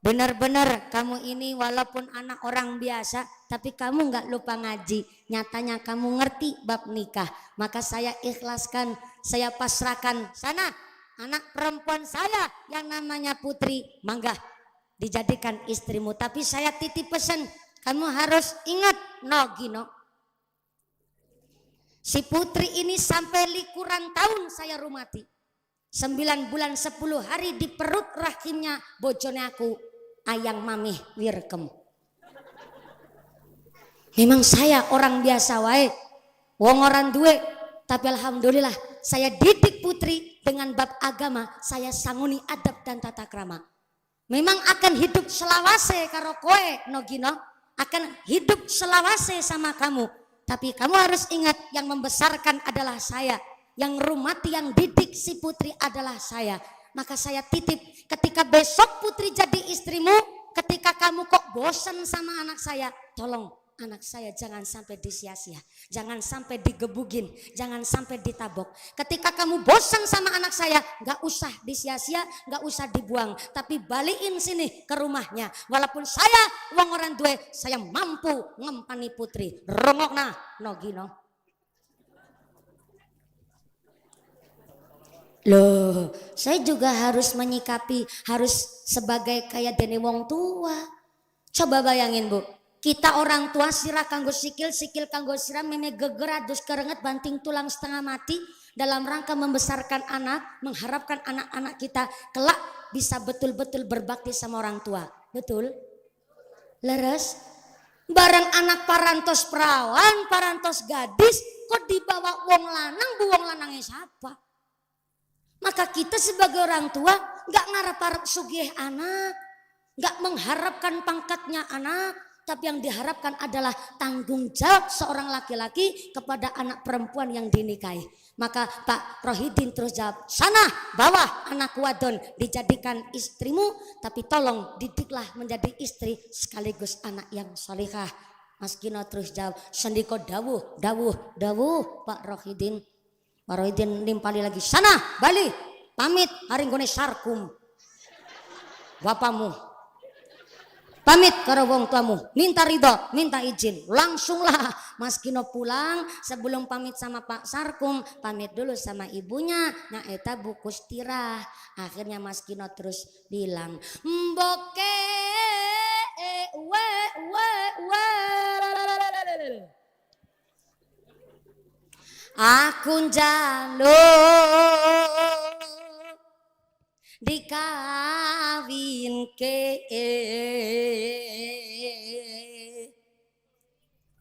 Speaker 1: benar-benar kamu ini walaupun anak orang biasa tapi kamu nggak lupa ngaji. Nyatanya kamu ngerti bab nikah. Maka saya ikhlaskan, saya pasrahkan sana anak perempuan saya yang namanya Putri. Mangga dijadikan istrimu. Tapi saya titip pesan, kamu harus ingat no Gino. Si Putri ini sampai likuran tahun saya rumati. 9 bulan 10 hari di perut rahimnya bojone aku ayang mamih wirkem. Memang saya orang biasa wae, wong orang duwe, tapi alhamdulillah saya didik Putri dengan bab agama, saya sanguni adab dan tata krama. Memang akan hidup selawase karo koe no Gino, akan hidup selawase sama kamu. Tapi kamu harus ingat yang membesarkan adalah saya, yang rumati yang didik si Putri adalah saya. Maka saya titip ketika besok Putri jadi istrimu, ketika kamu kok bosan sama anak saya, tolong anak saya jangan sampai disia-sia, jangan sampai digebugin, jangan sampai ditabok. Ketika kamu bosan sama anak saya, gak usah disia-sia, gak usah dibuang, tapi balikin sini ke rumahnya. Walaupun saya wong orang duwe, saya mampu ngempani Putri. Rongokna no Gino. Loh, saya juga harus menyikapi, harus sebagai kayak dene wong tua. Coba bayangin Bu, kita orang tua sirah kanggo sikil, sikil kanggo sirah, meme geger adus kerenget banting tulang setengah mati dalam rangka membesarkan anak, mengharapkan anak-anak kita kelak bisa betul-betul berbakti sama orang tua. Betul? Leres? Bareng anak parantos perawan, parantos gadis, kok dibawa wong lanang, bu wong lanangnya siapa? Maka kita sebagai orang tua gak ngarep-harap sugih anak, gak mengharapkan pangkatnya anak, tapi yang diharapkan adalah tanggung jawab seorang laki-laki kepada anak perempuan yang dinikahi. Maka Pak Rohidin terus jawab, sana bawah anak wadon dijadikan istrimu, tapi tolong didiklah menjadi istri sekaligus anak yang solihah. Mas Gino terus jawab, sendiko dawuh Pak Rohidin. Pak Rohidin nimpali lagi, sana balik pamit haringgone sarkum bapamu, pamit karo wong tuamu, minta ridho, minta izin. Langsunglah Mas Gino pulang. Sebelum pamit sama Pak Sarkum, pamit dulu sama ibunya, nah eta Bu Kustirah. Akhirnya Mas Gino terus bilang, mboke aku njaluk dikawinke.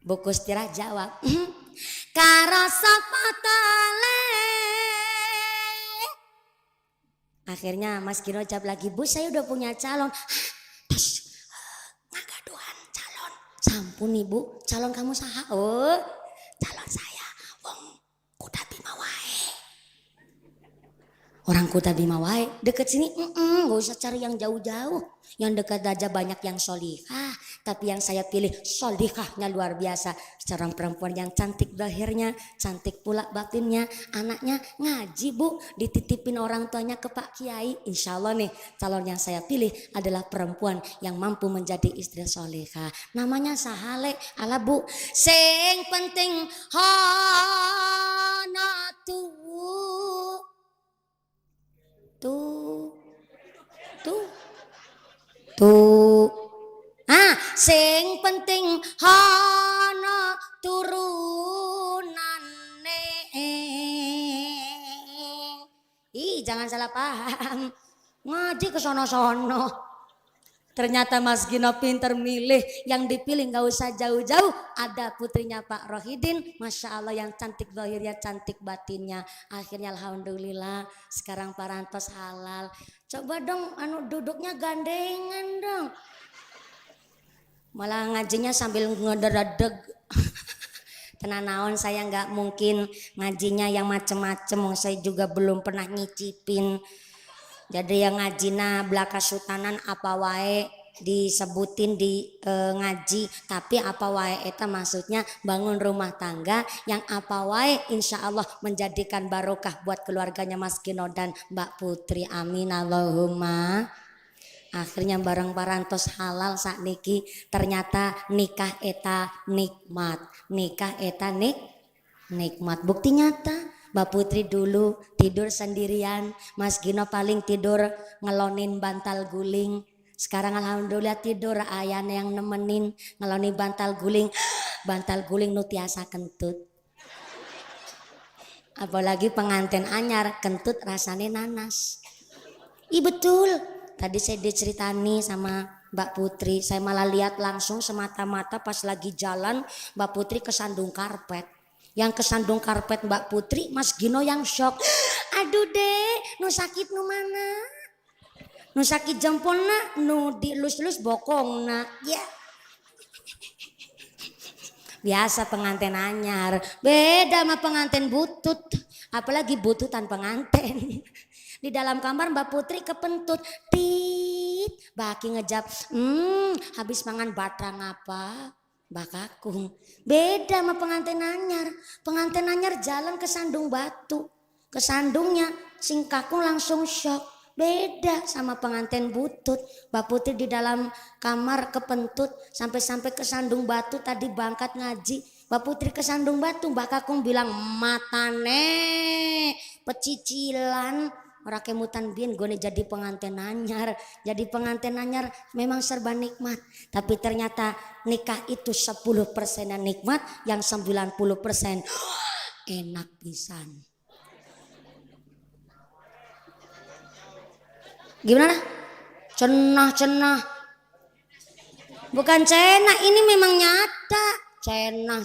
Speaker 1: Bu Kustirah jawab, karo sapa tale. Akhirnya Mas Gino jawab lagi, Bu saya udah punya calon. Ngagaduhan calon. Sampun Ibu, calon kamu saha? Oh, calon saya wong Kuda Bima wae. Orang Kuta Bima wae, deket sini gak usah cari yang jauh-jauh. Yang dekat aja banyak yang solihah, tapi yang saya pilih solihahnya luar biasa. Seorang perempuan yang cantik lahirnya, cantik pula batinnya. Anaknya ngaji Bu, dititipin orang tuanya ke Pak Kiai. Insya Allah nih calon yang saya pilih adalah perempuan yang mampu menjadi istri solihah. Namanya sahale ala Bu, sing penting hana tuh sing penting hana turunane. Ih jangan salah paham, ngaji ke sono-sono. Ternyata Mas Gino pinter milih, yang dipilih nggak usah jauh-jauh, ada putrinya Pak Rohidin, Masya Allah yang cantik zahirnya, cantik batinnya. Akhirnya Alhamdulillah sekarang parantos halal. Coba dong duduknya gandengan dong. Malah ngajinya sambil ngederedeg. Tenan naon, saya nggak mungkin ngajinya yang macem-macem, saya juga belum pernah nyicipin. Jadi yang ngajina belaka sutanan apa wae disebutin di ngaji, tapi apa wae eta maksudnya bangun rumah tangga yang apa wae insya Allah menjadikan barokah buat keluarganya Mas Gino dan Mbak Putri, amin Allahumma. Akhirnya bareng parantos halal sakniki, ternyata nikah eta nikmat, nikah eta nikmat, bukti nyata. Mbak Putri dulu tidur sendirian, Mas Gino paling tidur ngelonin bantal guling. Sekarang alhamdulillah tidur ayahnya yang nemenin ngelonin bantal guling. Bantal guling nu tiasa kentut. Apalagi pengantin anyar kentut rasanya nanas. Iya betul. Tadi saya diceritani sama Mbak Putri, saya malah lihat langsung semata-mata pas lagi jalan Mbak Putri kesandung karpet. Yang kesandung karpet Mbak Putri, Mas Gino yang shock. Aduh dek, nu sakit nu mana? Nu sakit jempolna, nu dilus-lus bokongna. Ya. Biasa pengantin anyar, beda sama pengantin butut. Apalagi bututan pengantin. Di dalam kamar Mbak Putri kepentut. Tit, baki ngejap. Habis mangan batrang apa? Mbak Kakung. Beda sama pengantin anyar. Pengantin anyar jalan ke sandung batu. Ke sandungnya sing Kakung langsung shock. Beda sama pengantin butut. Mbak Putri di dalam kamar kepentut. Sampai-sampai ke sandung batu tadi bangkat ngaji. Mbak Putri ke sandung batu. Mbak Kakung bilang matane pecicilan. Orang kemutan bin gue jadi pengantin anyar. Jadi pengantin anyar memang serba nikmat. Tapi ternyata nikah itu 10% nikmat, yang 90% enak pisan. Gimana? Cenah. Bukan cenah, ini memang nyata. Cenah.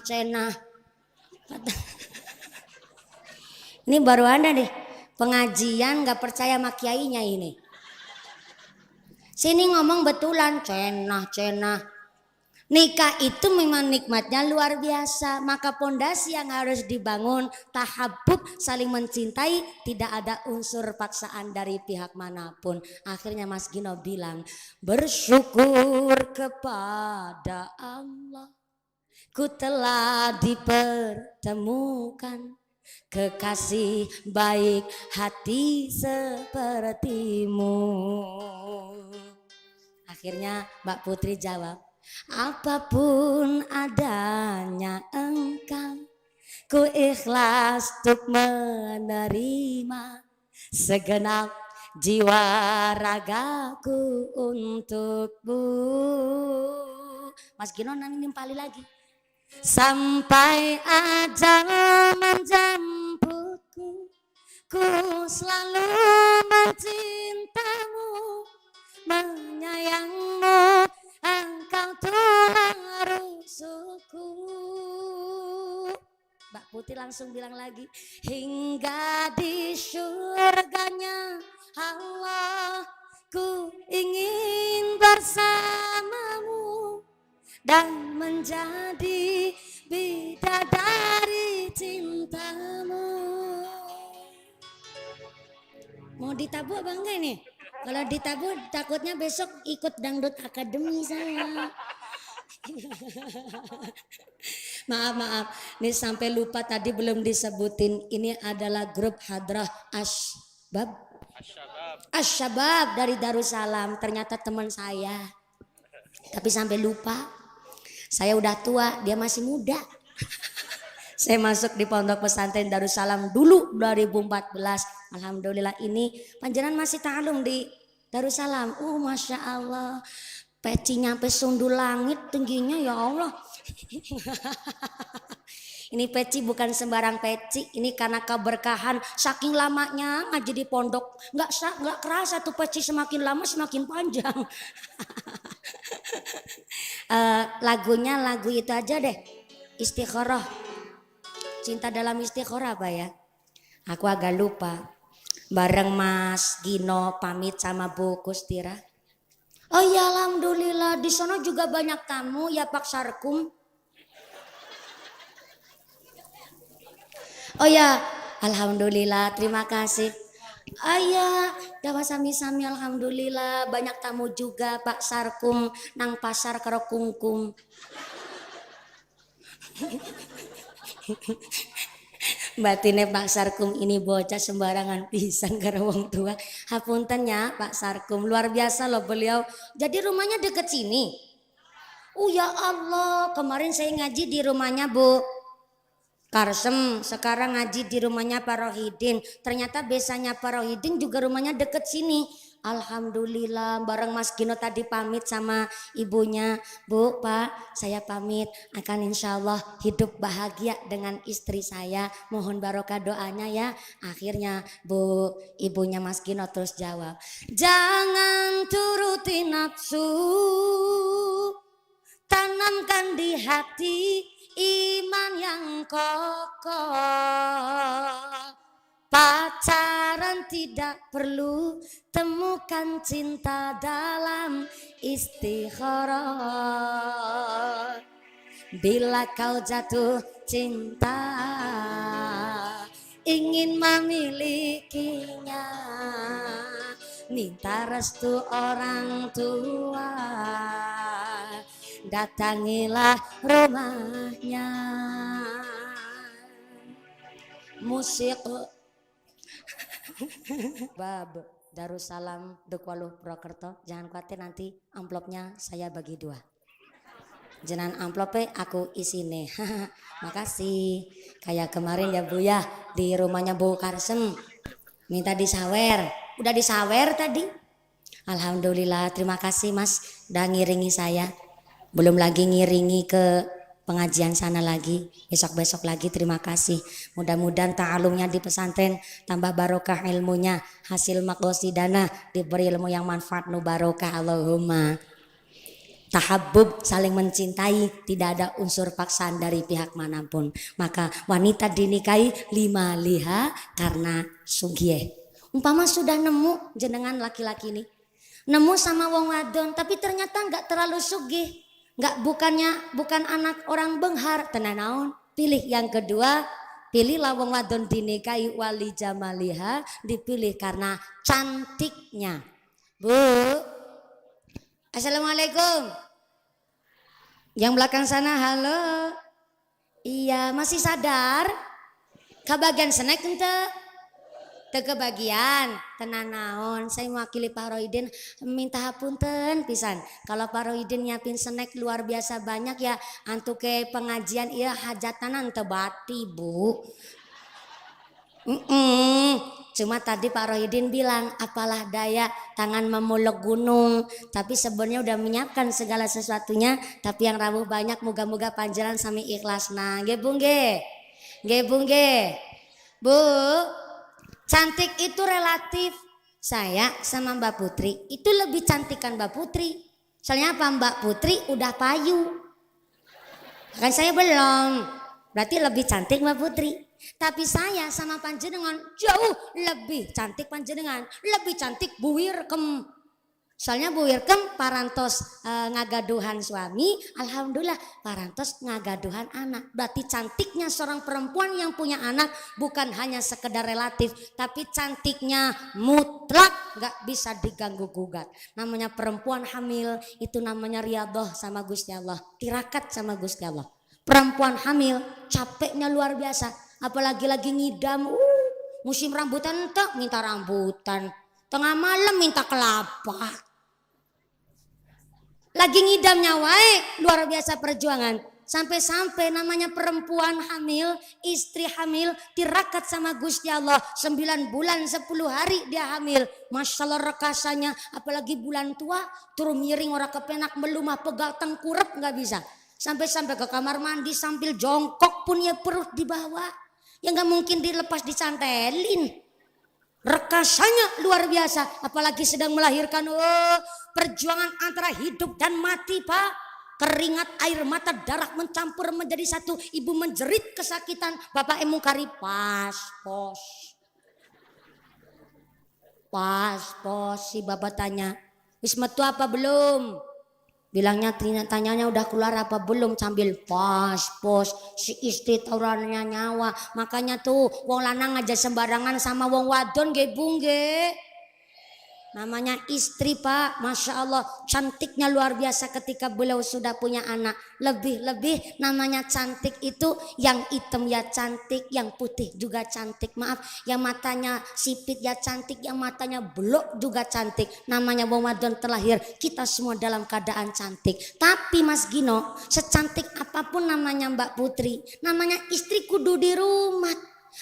Speaker 1: Ini baru ada deh. Pengajian gak percaya sama kiainya ini. Sini ngomong betulan, cenah. Nikah itu memang nikmatnya luar biasa. Maka pondasi yang harus dibangun tahabbub, saling mencintai, tidak ada unsur paksaan dari pihak manapun. Akhirnya Mas Gino bilang, bersyukur kepada Allah, ku telah dipertemukan kekasih baik hati sepertimu. Akhirnya Mbak Putri jawab, apapun adanya engkau, ku ikhlas untuk menerima segenap jiwa ragaku untukmu. Mas Gino nimpali lagi. Sampai ajal menjemputku, ku selalu mencintamu, menyayangmu, engkau tulang rusukku. Mbak Putri langsung bilang lagi, hingga di syurganya Allah, ku ingin bersamamu dan menjadi bidadari cintamu. Mau ditabu apa enggak nih? Kalau ditabu takutnya besok ikut dangdut akademi saya. Maaf. Ini sampai lupa tadi belum disebutin. Ini adalah grup Hadrah Asyabab dari Darussalam. Ternyata teman saya. Tapi sampai lupa. Saya udah tua, dia masih muda. Saya masuk di pondok pesantren Darussalam dulu 2014. Alhamdulillah ini panjenengan masih ta'alum di Darussalam. Masya Allah. Peci nyampe sundul langit tingginya ya Allah. Ini peci bukan sembarang peci, ini karena keberkahan saking lamanya ngaji di pondok. Nggak kerasa tuh peci semakin lama semakin panjang. Lagunya lagu itu aja deh, Istikharah. Cinta dalam Istikharah apa ya? Aku agak lupa. Bareng Mas Gino pamit sama Bu Kustira. Oh ya alhamdulillah di sana juga banyak tamu ya Pak Sarkum. Oh ya alhamdulillah terima kasih. Ayah dawa sami-sami alhamdulillah banyak tamu juga Pak Sarkum nang pasar karo kungkum. Batine Pak Sarkum ini bocah sembarangan pisan karo wong tua. Hapunten ya Pak Sarkum luar biasa loh beliau. Jadi rumahnya deket sini. Oh ya Allah kemarin saya ngaji di rumahnya Bu Karsem, sekarang ngaji di rumahnya Pak Rohidin. Ternyata besanya Pak Rohidin juga rumahnya deket sini. Alhamdulillah bareng Mas Gino tadi pamit sama ibunya. Bu, Pak, saya pamit akan insya Allah hidup bahagia dengan istri saya. Mohon barokah doanya ya. Akhirnya Bu, ibunya Mas Gino terus jawab. Jangan turuti nafsu, tanamkan di hati iman yang kokoh. Pacaran tidak perlu, temukan cinta dalam istikharah. Bila kau jatuh cinta, ingin memilikinya, minta restu orang tua, datangilah rumahnya. Musik Bab Darussalam Dekwaluh Purwokerto. Jangan khawatir nanti amplopnya saya bagi dua. Jenang amplopnya aku isine. Makasih. Kayak kemarin ya Bu ya di rumahnya Bu Karsem minta disawer. Udah disawer tadi. Alhamdulillah terima kasih Mas udah ngiringi saya. Belum lagi ngiringi ke pengajian sana lagi, besok-besok lagi terima kasih. Mudah-mudahan ta'alumnya di pesantren tambah barokah ilmunya, hasil maqasidana diberi ilmu yang manfaat nu barokah Allahumma. Tahabbub saling mencintai, tidak ada unsur paksaan dari pihak manapun. Maka wanita dinikahi lima liha karena sugih. Umpama sudah nemu jenengan laki-laki ini, nemu sama wong wadon tapi ternyata nggak terlalu sugih. Bukan anak orang benghar tenan naon. Pilih yang kedua, pilihlah wong wadon dinikahi wali jamaliha, dipilih karena cantiknya. Bu, assalamualaikum. Yang belakang sana halo. Iya masih sadar? Kabagian snack ente? Kebagian tenan naon. Saya mewakili Pak Rohidin minta hapunten pisan kalau Pak Rohidin nyiapin snack luar biasa banyak ya antu ke pengajian iya hajatanan tebati Bu. Cuma tadi Pak Rohidin bilang apalah daya tangan memuluk gunung, tapi sebenarnya udah menyiapkan segala sesuatunya, tapi yang rawuh banyak moga-moga panjenengan sami ikhlasna. Nggih Bu nggih. Nggih Bu nggih. Bu, cantik itu relatif. Saya sama Mbak Putri itu lebih cantikan Mbak Putri. Soalnya apa, Mbak Putri udah payu. Kan saya belum. Berarti lebih cantik Mbak Putri. Tapi saya sama panjenengan jauh lebih cantik panjenengan. Lebih cantik Bu Wirkem. Soalnya Bu Wirkem parantos ngagaduhan suami, alhamdulillah parantos ngagaduhan anak. Berarti cantiknya seorang perempuan yang punya anak bukan hanya sekedar relatif, tapi cantiknya mutlak, gak bisa diganggu gugat. Namanya perempuan hamil itu namanya riyadhah sama Gusti Allah, tirakat sama Gusti Allah. Perempuan hamil capeknya luar biasa, apalagi lagi ngidam, musim rambutan entek minta rambutan, tengah malam minta kelapa. Lagi ngidamnya wae luar biasa perjuangan. Sampai-sampai namanya perempuan hamil, istri hamil tirakat sama Gusti Allah 9 bulan 10 hari dia hamil. Masya Allah rekasanya apalagi bulan tua turun miring orang kepenak melumah pegal tengkurap nggak bisa. Sampai-sampai ke kamar mandi sambil jongkok pun ya perut dibawa. Ya nggak mungkin dilepas dicantelin. Rekasanya luar biasa apalagi sedang melahirkan. Oh, perjuangan antara hidup dan mati Pak. Keringat, air mata, darah mencampur menjadi satu. Ibu menjerit kesakitan. Bapak Emungkari pas si bapak tanya, wis metu apa belum? Bilangnya tanyanya udah keluar apa belum sambil pas si istri taurannya nyawa. Makanya tuh wong lanang aja sembarangan sama wong wadon ge bung ge. Namanya istri Pak, Masya Allah cantiknya luar biasa ketika beliau sudah punya anak. Lebih-lebih namanya cantik itu yang hitam ya cantik, yang putih juga cantik. Maaf, yang matanya sipit ya cantik, yang matanya blok juga cantik. Namanya Ramadan terlahir, kita semua dalam keadaan cantik. Tapi Mas Gino, secantik apapun namanya Mbak Putri, namanya istri kudu di rumah.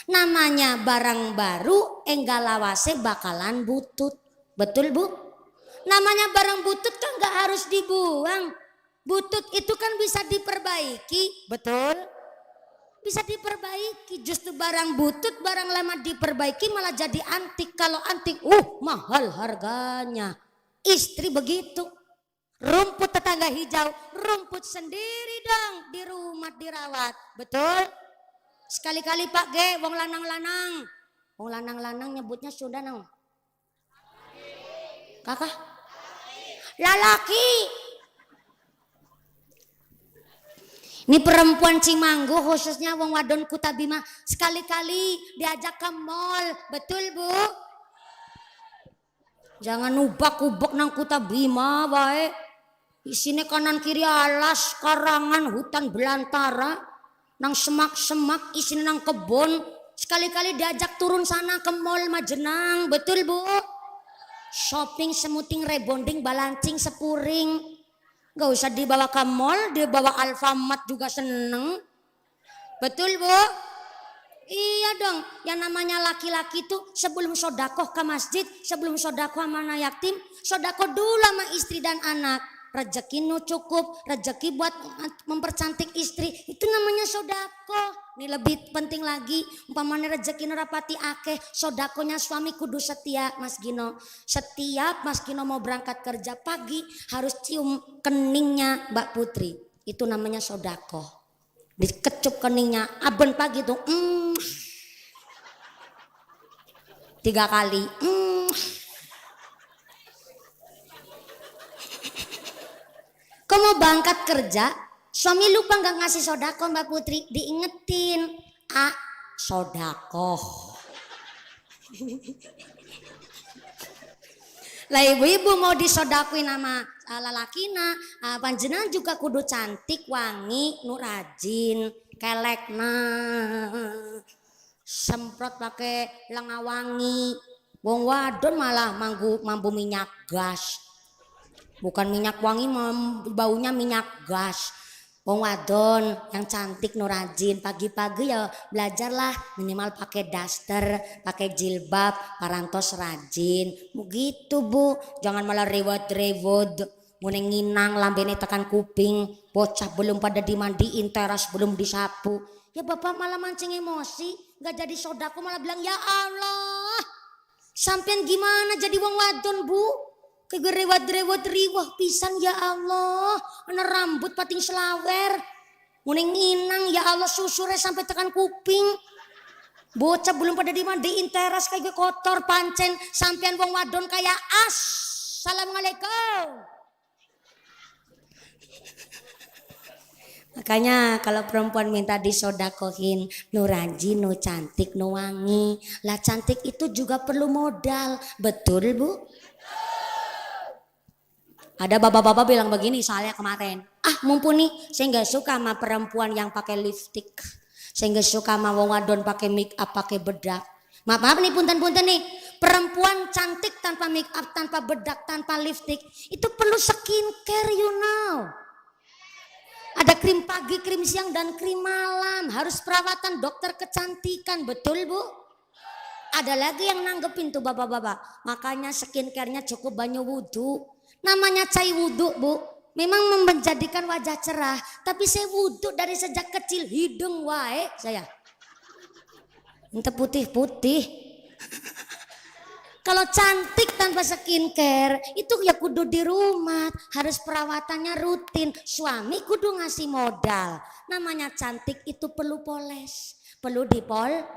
Speaker 1: Namanya barang baru, enggalawase bakalan butut. Betul Bu? Namanya barang butut kan gak harus dibuang. Butut itu kan bisa diperbaiki. Betul? Bisa diperbaiki. Justru barang butut, barang lama diperbaiki malah jadi antik. Kalau antik, mahal harganya. Istri begitu. Rumput tetangga hijau, rumput sendiri dong di rumah dirawat. Betul? Sekali-kali Pak G, wong lanang-lanang. Wong lanang-lanang nyebutnya sudah nang. Kakak? Lalaki. Ini perempuan Cimanggu khususnya wong wadon Kutabima sekali-kali diajak ke mall. Betul Bu? Jangan ubak-ubak nang Kutabima baik. Isine kanan kiri alas, karangan, hutan belantara. Nang semak-semak isine nang kebon. Sekali-kali diajak turun sana ke mall Majenang. Betul Bu? Shopping, semuting, rebonding, balancing, sepuring. Gak usah dibawa ke mall, dibawa Alfamart juga seneng. Betul Bu? Iya dong, yang namanya laki-laki tuh sebelum sodakoh ke masjid, sebelum sodakoh sama anak yatim, sodakoh dulu sama istri dan anak. Rezeki nu cukup, rezeki buat mempercantik istri, itu namanya sodakoh. Ini lebih penting lagi, umpamanya rezeki nu rapati akeh, sodakohnya suami kudu setia Mas Gino. Setiap Mas Gino mau berangkat kerja pagi harus cium keningnya Mbak Putri, itu namanya sodakoh. Dikecup keningnya, aben pagi tuh, 3 kali, Kau mau berangkat kerja, suami lupa gak ngasih sodako Mbak Putri, diingetin, sodako. Lah ibu-ibu mau disodakuin sama lalakina, panjenengan juga kudu cantik, wangi, nu rajin, kelekna, semprot pakai lenga wangi. Wong wadon malah mampu minyak gas. Bukan minyak wangi, baunya minyak gas. Wong wadon yang cantik nu rajin, pagi-pagi ya belajarlah minimal pakai daster, pakai jilbab, parantos rajin. Begitu Bu, jangan malah rewot-rewot, mune nginang lambene tekan kuping, bocah belum pada dimandiin, teras belum disapu. Ya Bapak malah mancing emosi, gak jadi sodako malah bilang ya Allah. Sampean gimana jadi wong wadon Bu? Kegerewat-rewat riwah pisan ya Allah. Ana rambut pating selawer. Muning inang ya Allah susure sampai tekan kuping. Bocah belum pada dimandiin teras kayak kotor pancen sampean wong wadon kayak Assalamualaikum. Makanya kalau perempuan minta disodakohin, nu rajin, nu cantik, nu wangi. Lah cantik itu juga perlu modal. Betul Bu? Ada bapak-bapak bilang begini soalnya kemarin, mumpuni saya nggak suka sama perempuan yang pakai lipstick, saya nggak suka sama wong wadon pakai make up, pakai bedak. Maaf nih, punten-punten nih. Perempuan cantik tanpa make up, tanpa bedak, tanpa lipstick itu perlu skincare, you know. Ada krim pagi, krim siang, dan krim malam. Harus perawatan dokter kecantikan, betul Bu? Ada lagi yang nanggepin tuh bapak-bapak. Makanya skincare-nya cukup banyak wudhu. Namanya cai wudhu Bu. Memang menjadikan wajah cerah. Tapi saya wudhu dari sejak kecil, hidung wae saya. Entah putih-putih. Kalau cantik tanpa skincare itu ya kudu di rumah, harus perawatannya rutin. Suami kudu ngasih modal. Namanya cantik itu perlu poles, perlu dipoles.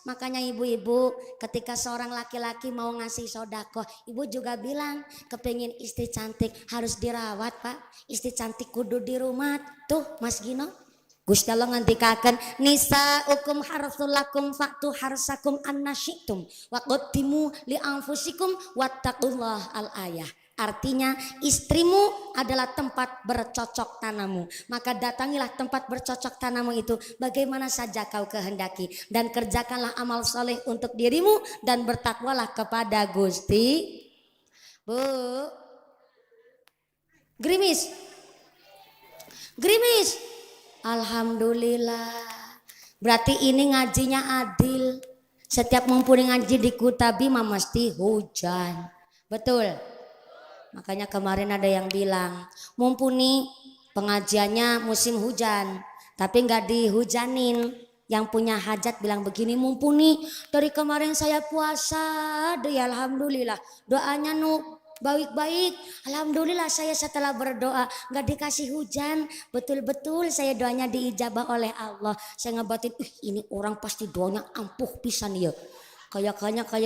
Speaker 1: Makanya ibu-ibu ketika seorang laki-laki mau ngasih sodako, ibu juga bilang kepengin istri cantik harus dirawat Pak. Istri cantik kudu di rumah. Tuh Mas Gino. Gusti Allah ngandikaken nisaukum harsul lakum fa'tu harsakum annasyitum wa qaddimu li anfusikum wattaqullah al ayah. Artinya istrimu adalah tempat bercocok tanammu, maka datangilah tempat bercocok tanammu itu bagaimana saja kau kehendaki dan kerjakanlah amal soleh untuk dirimu dan bertakwalah kepada Gusti. Bu Grimis Alhamdulillah. Berarti ini ngajinya adil. Setiap mumpuni ngaji di Kutabi mah mesti hujan. Betul. Makanya kemarin ada yang bilang mumpuni pengajiannya musim hujan, tapi nggak dihujanin. Yang punya hajat bilang begini, mumpuni dari kemarin saya puasa, deh alhamdulillah. Doanya baik-baik, alhamdulillah saya setelah berdoa nggak dikasih hujan, betul-betul saya doanya diijabah oleh Allah. Saya ngebatin, ini orang pasti doanya ampuh pisan ya. Kayak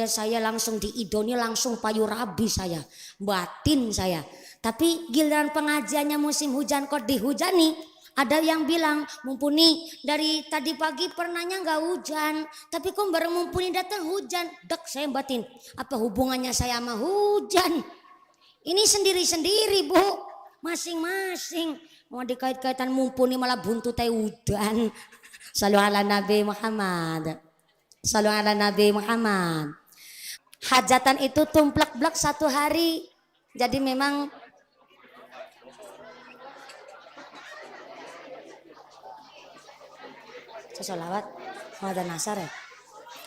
Speaker 1: saya langsung diidoni, langsung payu rabi saya, batin saya. Tapi giliran pengajiannya musim hujan kok dihujani. Ada yang bilang mumpuni dari tadi pagi pernahnya nggak hujan, tapi kok baru mumpuni datang hujan. Dek saya batin, apa hubungannya saya sama hujan? Ini sendiri-sendiri Bu, masing-masing. Mau dikait-kaitan mumpuni malah buntutnya udan. Shallu ala Nabi Muhammad. Shallu ala Nabi Muhammad. Hajatan itu tumplek-blek satu hari. Jadi memang sholawat mau ada nasar ya.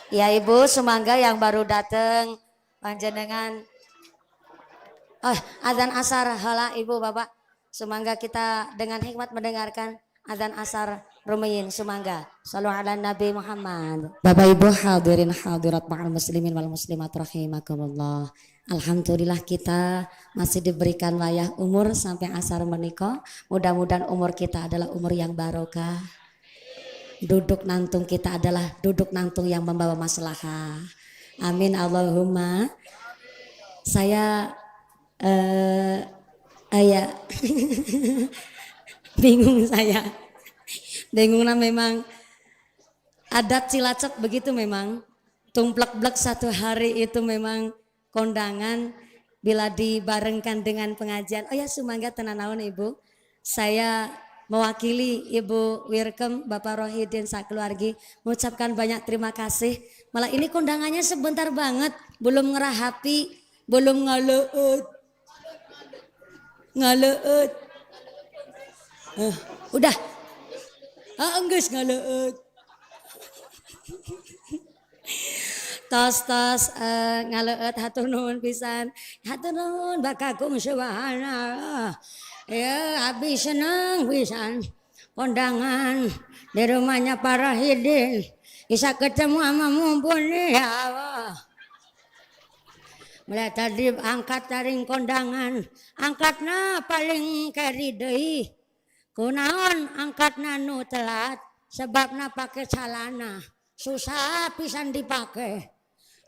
Speaker 1: Ya Ibu, semangga yang baru datang panjenengan. Adzan asar hala Ibu Bapak. Semangga kita dengan hikmat mendengarkan adzan asar Rumayin semangga. Shallu ala Nabi Muhammad. Bapak Ibu hadirin hadirat ma'al muslimin wal muslimat rahimakumullah. Alhamdulillah kita masih diberikan wayah umur sampai asar menika. Mudah-mudahan umur kita adalah umur yang barokah. Duduk nantung kita adalah duduk nantung yang membawa maslahah. Amin Allahumma. Saya bingung saya. Bingunglah memang adat Cilacap begitu memang. Tumplek-blek satu hari itu memang kondangan bila dibarengkan dengan pengajian. Oh ya sumangga tenanawan Ibu. Saya mewakili Ibu Wirkem, Bapak Rohidin sakeluargi mengucapkan banyak terima kasih. Malah ini kondangannya sebentar banget, belum ngerahapi, belum ngaleut. Udah. Enggeus ngaleut. Tos ngaleut hatur nuhun pisan. Hatur nuhun Bakakung subhanallah. Ya habis senang pisan kondangan di rumahnya para hidin bisa ketemu sama mumpuni ya Allah. Mulai tadi angkat taring kondangan, angkatna paling keri deui. Kunaon angkatna nu telat sebabna pakai celana susah pisan dipake.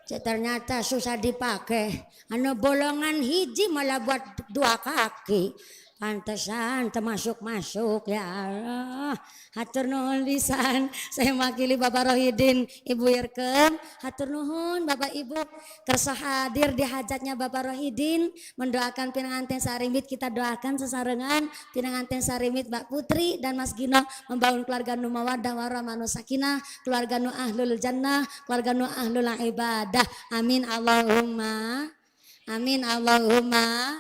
Speaker 1: Ternyata susah dipake. Anu bolongan hiji malah buat dua kaki. pantesan termasuk-masuk ya Allah. Hatur nuhun pisan. Saya mewakili Bapak Rohidin, Ibu Irkem. Hatur nuhun Bapak Ibu kersa hadir di hajatnya Bapak Rohidin, mendoakan pinanganten sarimit. Kita doakan sesarengan pinanganten sarimit Mbak Putri dan Mas Gino membangun keluarga nu mawaddah warahmah nu sakinah, keluarga nu ahlul jannah, keluarga nu ahlul ibadah. Amin Allahumma. Amin Allahumma.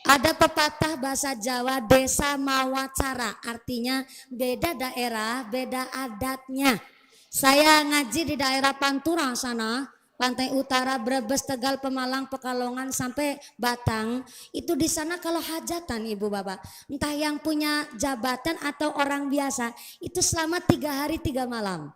Speaker 1: Ada pepatah bahasa Jawa, desa mawacara, artinya beda daerah, beda adatnya. Saya ngaji di daerah Pantura sana, Pantai Utara, Brebes, Tegal, Pemalang, Pekalongan sampai Batang. Itu di sana kalau hajatan Ibu Bapak, entah yang punya jabatan atau orang biasa, itu selama 3 hari 3 malam.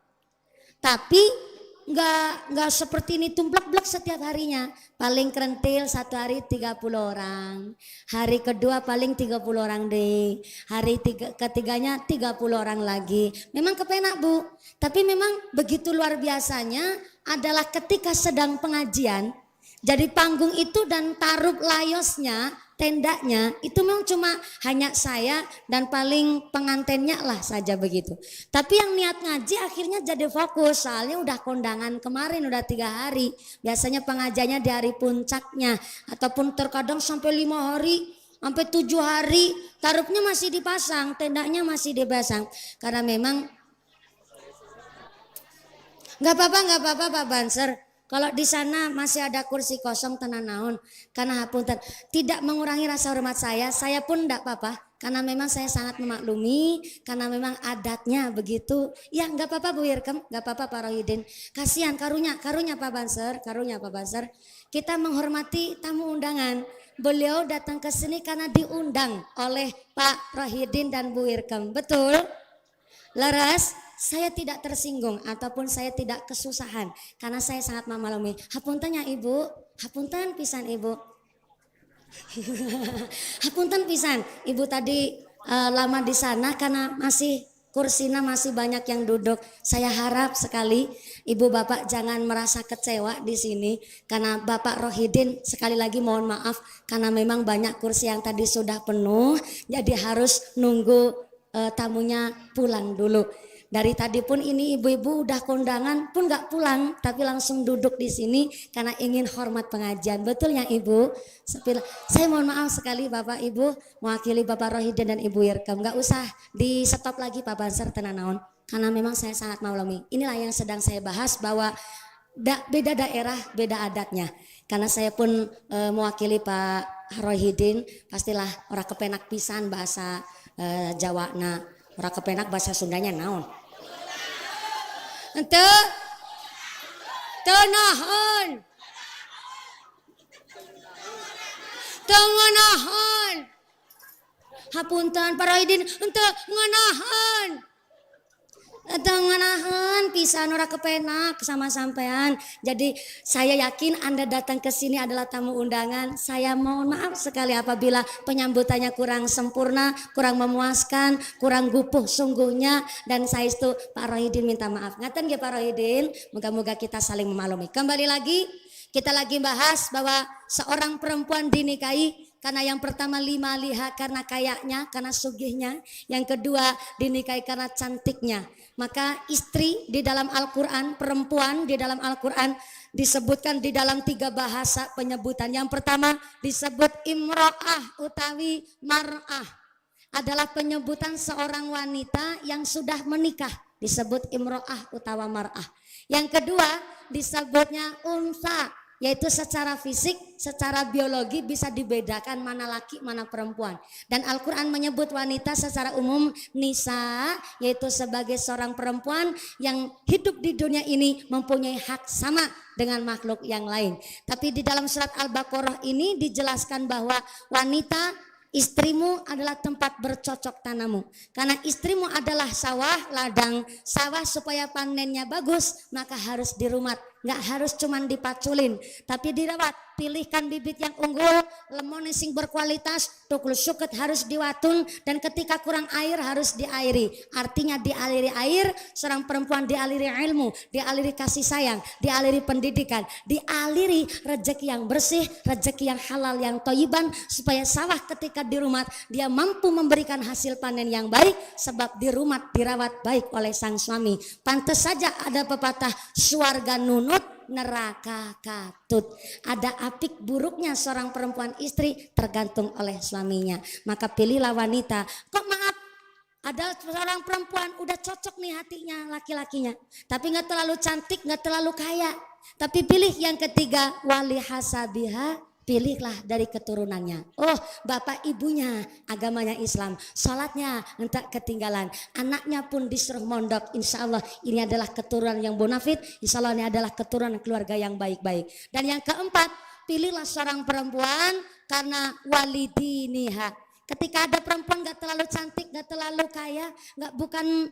Speaker 1: Tapi nggak seperti ini tumplek-blek setiap harinya. Paling kerentil 1 hari 30 orang. Hari kedua paling 30 orang deh. Hari ketiganya 30 orang lagi. Memang kepenak Bu. Tapi memang begitu luar biasanya adalah ketika sedang pengajian. Jadi panggung itu dan tarup layosnya, tendanya itu memang cuma hanya saya dan paling pengantennya lah saja begitu. Tapi yang niat ngaji akhirnya jadi fokus, soalnya udah kondangan kemarin udah 3 hari. Biasanya pengajiannya di hari puncaknya ataupun terkadang sampai 5 hari, sampai 7 hari tarupnya masih dipasang, tendanya masih dipasang. Karena memang nggak apa-apa Pak Banser. Kalau di sana masih ada kursi kosong tenan naon, karena hapunten tidak mengurangi rasa hormat saya pun tidak apa-apa. Karena memang saya sangat memaklumi, karena memang adatnya begitu. Ya nggak apa-apa Bu Irkem, nggak apa-apa Pak Rohidin. Kasihan karunya Pak Banser, Kita menghormati tamu undangan. Beliau datang ke sini karena diundang oleh Pak Rohidin dan Bu Irkem, betul? Laras, saya tidak tersinggung ataupun saya tidak kesusahan karena saya sangat memaklumi. Hapunten ya Ibu, hapunten pisan Ibu. Hapunten pisan, Ibu tadi lama di sana karena masih kursinya masih banyak yang duduk. Saya harap sekali Ibu Bapak jangan merasa kecewa di sini karena Bapak Rohidin sekali lagi mohon maaf karena memang banyak kursi yang tadi sudah penuh, jadi harus nunggu tamunya pulang dulu. Dari tadi pun ini ibu-ibu udah kondangan pun gak pulang, tapi langsung duduk di sini karena ingin hormat pengajian. Betul ya Ibu? Saya mohon maaf sekali Bapak Ibu, mewakili Bapak Rohidin dan Ibu Irkem. Gak usah di stop lagi Pak Banser tenanaon, karena memang saya sangat maklumi. Inilah yang sedang saya bahas bahwa beda daerah, beda adatnya. Karena saya pun mewakili Pak Rohidin, pastilah orang kepenak pisan bahasa Jawa. Nah, orang kepenak bahasa Sundanya naon? Ente tenahon tengenahon hapunten Pak Rohidin ente ngenahan tengenahan pisan ora kepenak sama sampean. Jadi saya yakin Anda datang ke sini adalah tamu undangan. Saya mohon maaf sekali apabila penyambutannya kurang sempurna, kurang memuaskan, kurang gupuh sungguhnya, dan saya itu Pak Rohidin minta maaf. Ngaten nggih Pak Rohidin, moga-moga kita saling memaklumi. Kembali lagi kita lagi bahas bahwa seorang perempuan dinikahi karena yang pertama 5 liha karena kayaknya, karena sugihnya. Yang kedua dinikahi karena cantiknya. Maka istri di dalam Al-Quran, perempuan di dalam Al-Quran disebutkan di dalam 3 bahasa penyebutan. Yang pertama disebut imro'ah utawi mar'ah. Adalah penyebutan seorang wanita yang sudah menikah. Disebut imro'ah utawa mar'ah. Yang kedua disebutnya unsa, yaitu secara fisik, secara biologi bisa dibedakan mana laki, mana perempuan. Dan Al-Quran menyebut wanita secara umum nisa, yaitu sebagai seorang perempuan yang hidup di dunia ini mempunyai hak sama dengan makhluk yang lain. Tapi di dalam surat Al-Baqarah ini dijelaskan bahwa wanita, istrimu adalah tempat bercocok tanammu. Karena istrimu adalah sawah, ladang. Sawah supaya panennya bagus, maka harus dirumat. nggak harus cuman dipaculin, tapi dirawat. Pilihkan bibit yang unggul, lemon sing berkualitas, tukul suket harus diwatun, dan ketika kurang air harus diairi. Artinya dialiri air, seorang perempuan dialiri ilmu, dialiri kasih sayang, dialiri pendidikan, dialiri rezeki yang bersih, rezeki yang halal, yang toyiban, supaya sawah ketika di rumah dia mampu memberikan hasil panen yang baik, sebab di rumah dirawat baik oleh sang suami. Pantas saja ada pepatah, swarga nunut, neraka katut. Ada apik buruknya seorang perempuan istri tergantung oleh suaminya. Maka pilihlah wanita. Kok maaf, ada seorang perempuan udah cocok nih hatinya laki-lakinya, tapi nggak terlalu cantik, nggak terlalu kaya. Tapi pilih yang ketiga, wali hasabiha, pilihlah dari keturunannya. Oh, bapak ibunya agamanya Islam, sholatnya entah ketinggalan, anaknya pun disuruh mondok. Insya Allah ini adalah keturunan yang bonafit, insya Allah ini adalah keturunan keluarga yang baik-baik. Dan yang keempat, pilihlah seorang perempuan karena walidiniha. Ketika ada perempuan gak terlalu cantik, gak terlalu kaya,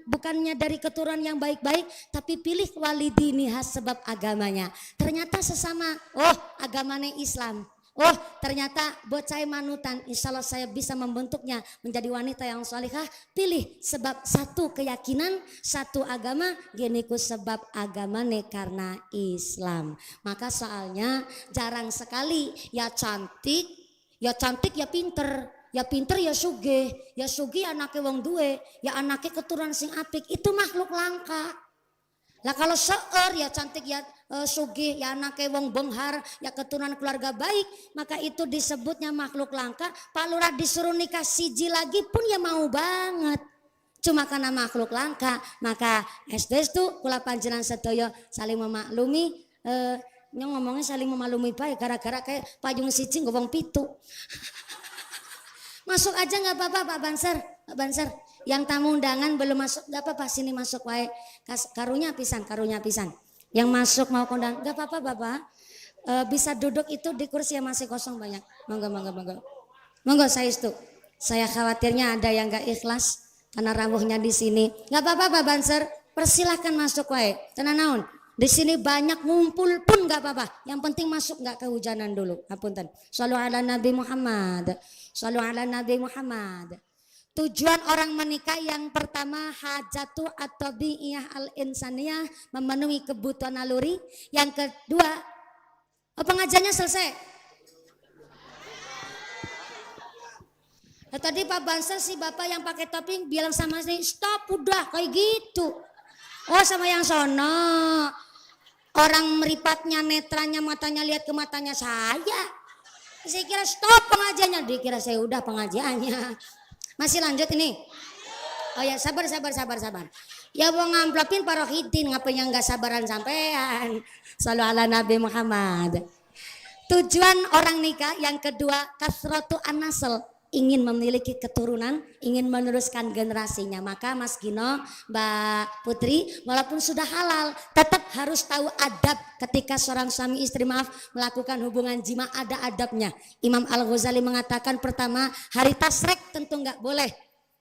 Speaker 1: bukannya dari keturunan yang baik-baik, tapi pilih walidiniha sebab agamanya. Ternyata sesama, oh agamanya Islam. Oh ternyata bocah manutan, insya Allah saya bisa membentuknya menjadi wanita yang salihah. Pilih sebab satu keyakinan, satu agama, geniku sebab agamane karena Islam. Maka soalnya jarang sekali ya cantik ya pinter. Ya pinter ya sugih anaknya wong duwe, ya anaknya keturunan sing apik, itu makhluk langka. Lah kalau seueur ya cantik ya sugih ya anaknya wong benghar, ya keturunan keluarga baik, maka itu disebutnya makhluk langka. Pak Lurah disuruh nikah siji lagi pun ya mau banget. Cuma karena makhluk langka, maka SDS tuh kula panjenengan sedaya saling memaklumi. Nyong ngomongnya saling memaklumi baik, gara-gara kayak payung siji ngomong pitu. Masuk aja nggak apa-apa Pak Banser. Yang tamu undangan belum masuk nggak apa-apa, sini masuk wae. Karunya pisan. Yang masuk mau kondang nggak apa-apa Bapak. Bisa duduk itu di kursi yang masih kosong banyak. Monggo saya itu. Saya khawatirnya ada yang nggak ikhlas karena rawuhnya di sini. Nggak apa-apa Pak Banser, persilahkan masuk wae. Tenan naon. Di sini banyak ngumpul pun nggak apa-apa. Yang penting masuk nggak kehujanan dulu. Apunten. Shallu ala Nabi Muhammad. Shallu ala Nabi Muhammad. Tujuan orang menikah yang pertama hajatu atau bi'iyah al-insaniyah, memenuhi kebutuhan naluri. Yang kedua, pengajiannya selesai. Nah, tadi Pak Banser si bapak yang pakai topping bilang sama saya, stop udah kayak gitu. Oh sama yang sono. Orang meripatnya, netranya, matanya lihat ke matanya saya. Saya kira stop pengajiannya, dikira saya udah pengajiannya. Masih lanjut ini. Oh ya sabar. Ya mau ngamplopin parohidin, ngapain yang gak sabaran sampean. Shallu ala Nabi Muhammad. Tujuan orang nikah yang kedua, kasratu an-nasl, ingin memiliki keturunan, ingin meneruskan generasinya. Maka Mas Gino, Mbak Putri, walaupun sudah halal, tetap harus tahu adab ketika seorang suami istri melakukan hubungan jima, ada adabnya. Imam Al-Ghazali mengatakan pertama, hari tasrek tentu nggak boleh.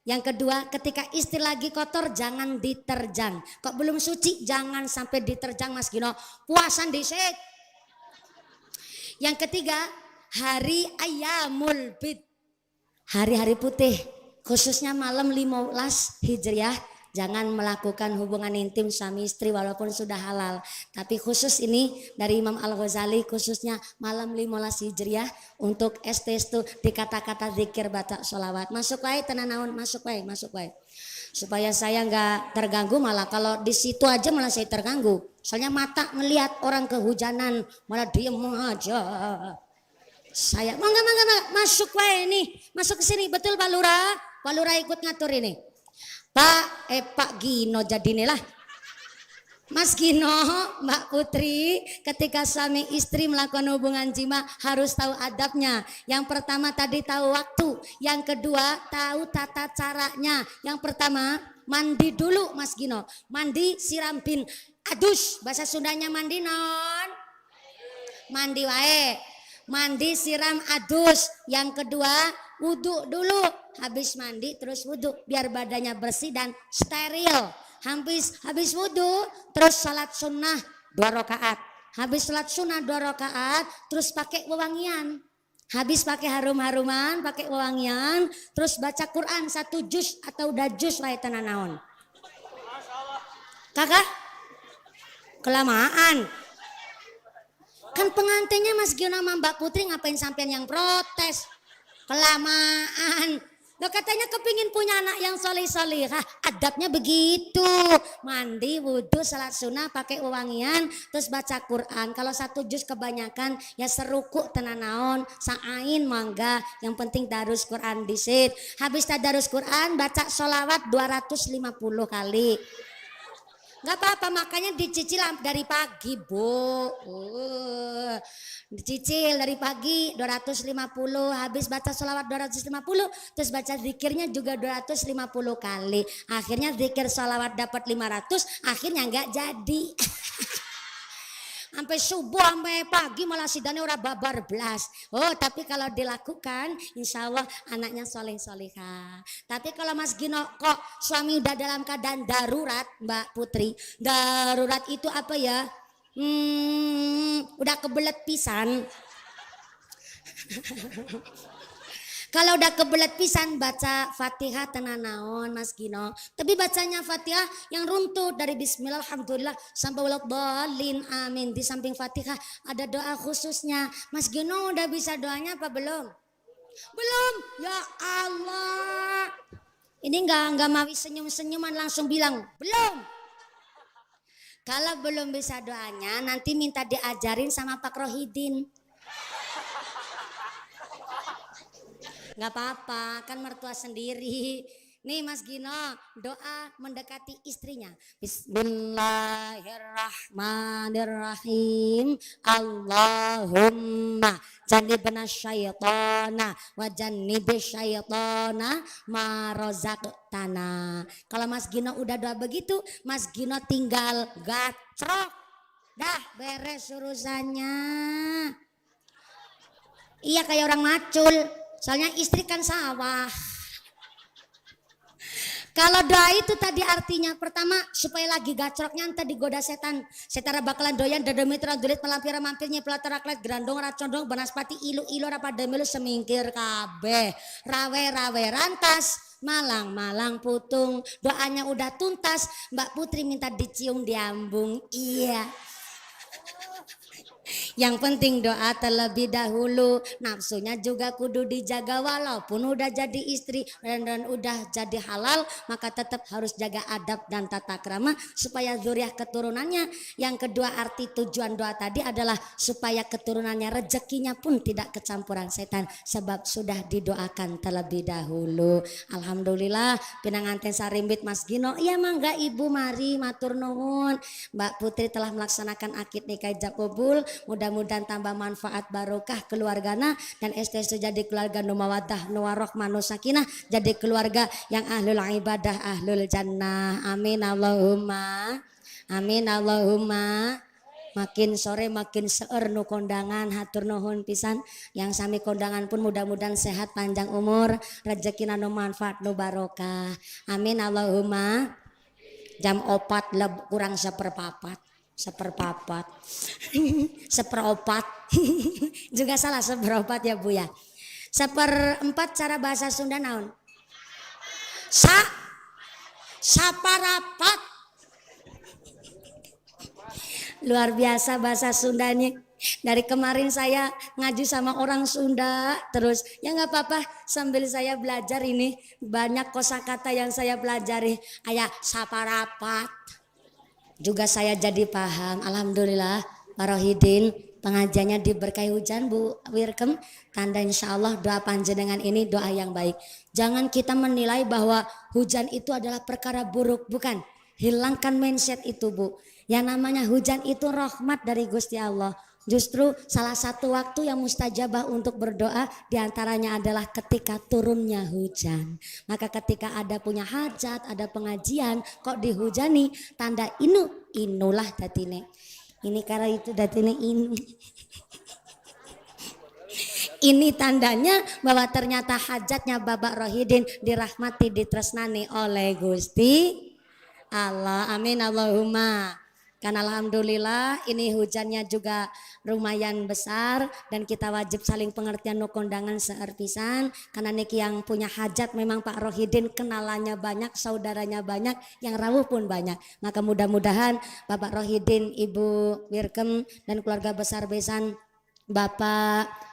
Speaker 1: Yang kedua, ketika istri lagi kotor jangan diterjang. Kok belum suci jangan sampai diterjang Mas Gino. Puasan dhisik. Yang ketiga, hari Ayyamul Bid. Hari-hari putih, khususnya malam 15 Hijriah, jangan melakukan hubungan intim suami istri walaupun sudah halal. Tapi khusus ini dari Imam Al-Ghazali, khususnya malam 15 Hijriah untuk STS itu di kata-kata zikir baca sholawat. Masuk wae tenan naon, masuk wae. Supaya saya nggak terganggu, malah kalau di situ aja malah saya terganggu. Soalnya mata melihat orang kehujanan malah diem aja. Saya mangga masuk wae nih, masuk ke sini, betul Pak Lurah ikut ngatur ini. Pak Gino jadi nih lah. Mas Gino, Mbak Putri, ketika suami istri melakukan hubungan jima harus tahu adabnya. Yang pertama tadi tahu waktu, yang kedua tahu tata caranya. Yang pertama mandi dulu Mas Gino, mandi siram bin adus, bahasa Sundanya mandi non, mandi wae. Mandi siram adus. Yang kedua wudhu dulu, habis mandi terus wudhu biar badannya bersih dan steril. Habis wudhu terus salat sunnah 2 rakaat. Habis sholat sunnah 2 rakaat, terus pakai wewangian. Habis pakai harum-haruman, pakai wewangian, terus baca Quran 1 juz atau udah juz wae tenan naon. Kakak? Kelamaan. Kan pengantinnya Mas Gino sama Mbak Putri ngapain sampean yang protes? Kelamaan. Loh katanya kepingin punya anak yang soleh-solehah, adabnya begitu. Mandi, wudhu, salat sunnah, pakai wewangian, terus baca Quran. Kalau 1 juz kebanyakan ya seruku tenan naon, sa'ain mangga. Yang penting darus Quran disit. Habis tadarus Quran baca sholawat 250 kali. Gak apa-apa, makanya dicicil dari pagi, Bu. Dicicil dari pagi 250, habis baca sholawat 250, terus baca zikirnya juga 250 kali. Akhirnya zikir sholawat dapat 500, akhirnya nggak jadi. Sampai subuh sampai pagi malah sidane ora babar blas. Oh, tapi kalau dilakukan insya Allah anaknya soleh-solehah. Tapi kalau Mas Gino kok suami udah dalam keadaan darurat, Mbak Putri, darurat itu apa ya? Udah kebelet pisan. Kalau udah kebelet pisan baca Fatihah tenan naon Mas Gino. Tapi bacanya Fatihah yang runtut dari bismillah alhamdulillah sampai waladhdallin amin. Di samping Fatihah ada doa khususnya. Mas Gino udah bisa doanya apa belum? Belum. Ya Allah. Ini enggak mau senyum-senyuman langsung bilang belum. Kalau belum bisa doanya nanti minta diajarin sama Pak Rohidin. Gak apa-apa, kan mertua sendiri. Nih Mas Gino, doa mendekati istrinya. Bismillahirrahmanirrahim. Allahumma jannibna syaitana wa jannibis syaitana ma razaqtana. Kalau Mas Gino udah doa begitu, Mas Gino tinggal gacrok. Dah beres urusannya. Iya kayak orang macul. Soalnya istri kan sawah. Kalau doa itu tadi artinya pertama supaya lagi gacroknya ente digoda setan. Setara bakalan doyan dademitra dulit pelampira mampirnya pelatara klet gerandong racondong banaspati ilu-ilu rapademilu semingkir kabeh. Rawe-rawe rantas. Malang-malang putung. Doanya udah tuntas. Mbak Putri minta dicium diambung. Iya. Yang penting doa terlebih dahulu, nafsunya juga kudu dijaga walaupun udah jadi istri dan udah jadi halal, maka tetap harus jaga adab dan tata krama supaya zuriat keturunannya. Yang kedua arti tujuan doa tadi adalah supaya keturunannya rezekinya pun tidak kecampuran setan sebab sudah didoakan terlebih dahulu. Alhamdulillah pinanganten sarimbit Mas Gino. Iya mangga Ibu mari matur nuwun. Mbak Putri telah melaksanakan akad nikah jakobul. Mudah-mudahan tambah manfaat barokah keluargana dan estesu jadi keluarga nu mawaddah nu warahmah nu sakinah, jadi keluarga yang ahlul ibadah ahlul jannah. Amin Allahumma. Amin Allahumma. Makin sore makin seueur nu kondangan hatur nuhun pisan. Yang sami kondangan pun mudah-mudahan sehat panjang umur, rezekina nu manfaat nu barokah. Amin Allahumma. Jam 4 kurang seperpapat. Seperopat juga salah seperopat ya Bu ya. 1/4 cara bahasa Sunda naon? Saparapat. Luar biasa bahasa Sundanya. Dari kemarin saya ngaji sama orang Sunda terus ya nggak apa-apa sambil saya belajar ini banyak kosakata yang saya pelajari. Aya saparapat. Juga saya jadi paham. Alhamdulillah Pak Rohidin pengajiannya diberkahi hujan Bu Wirkem. Tanda insya Allah doa panjenengan ini doa yang baik. Jangan kita menilai bahwa hujan itu adalah perkara buruk. Bukan. Hilangkan mindset itu Bu. Yang namanya hujan itu rahmat dari Gusti Allah. Justru salah satu waktu yang mustajabah untuk berdoa diantaranya adalah ketika turunnya hujan. Maka ketika ada punya hajat, ada pengajian, kok dihujani, tanda inulah datine. Ini karena itu datine ini. Ini tandanya bahwa ternyata hajatnya Bapak Rohidin dirahmati, ditresnani oleh Gusti Allah. Amin Allahumma. Karena alhamdulillah ini hujannya juga lumayan besar dan kita wajib saling pengertian no kondangan seueur pisan karena niki yang punya hajat memang Pak Rohidin kenalannya banyak, saudaranya banyak, yang rawuh pun banyak. Maka mudah-mudahan Bapak Rohidin, Ibu Wirkem dan keluarga besar besan Bapak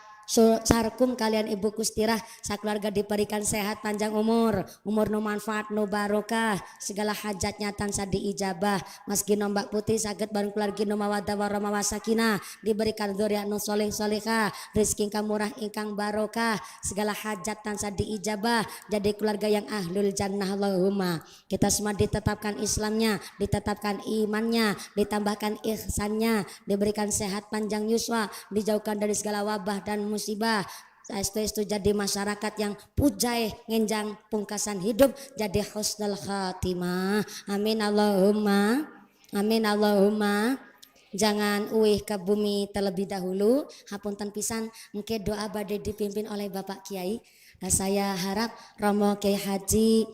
Speaker 1: Sarkum kalian Ibu Kustirah sakeluarga diberikan sehat panjang umur no manfaat no barokah segala hajatnya tansah diijabah meski nombak putih saged bareng keluarga no mawaddah warahmah wasakinah diberikan dzurriyyah nu soleh solehah rezeki ingkang murah ingkang barokah segala hajat tansah diijabah jadi keluarga yang ahlul jannah Allahumma. Kita semua ditetapkan Islamnya, ditetapkan imannya, ditambahkan ihsannya, diberikan sehat panjang yuswa, dijauhkan dari segala wabah dan musibah. Saestu jadi masyarakat yang pujai ngenjang pungkasan hidup jadi husnul khatimah. Amin Allahumma. Amin Allahumma. Jangan uih ke bumi terlebih dahulu. Hapunten pisan engke doa badai dipimpin oleh Bapak Kiai. Nah, saya harap Romo Kiai Haji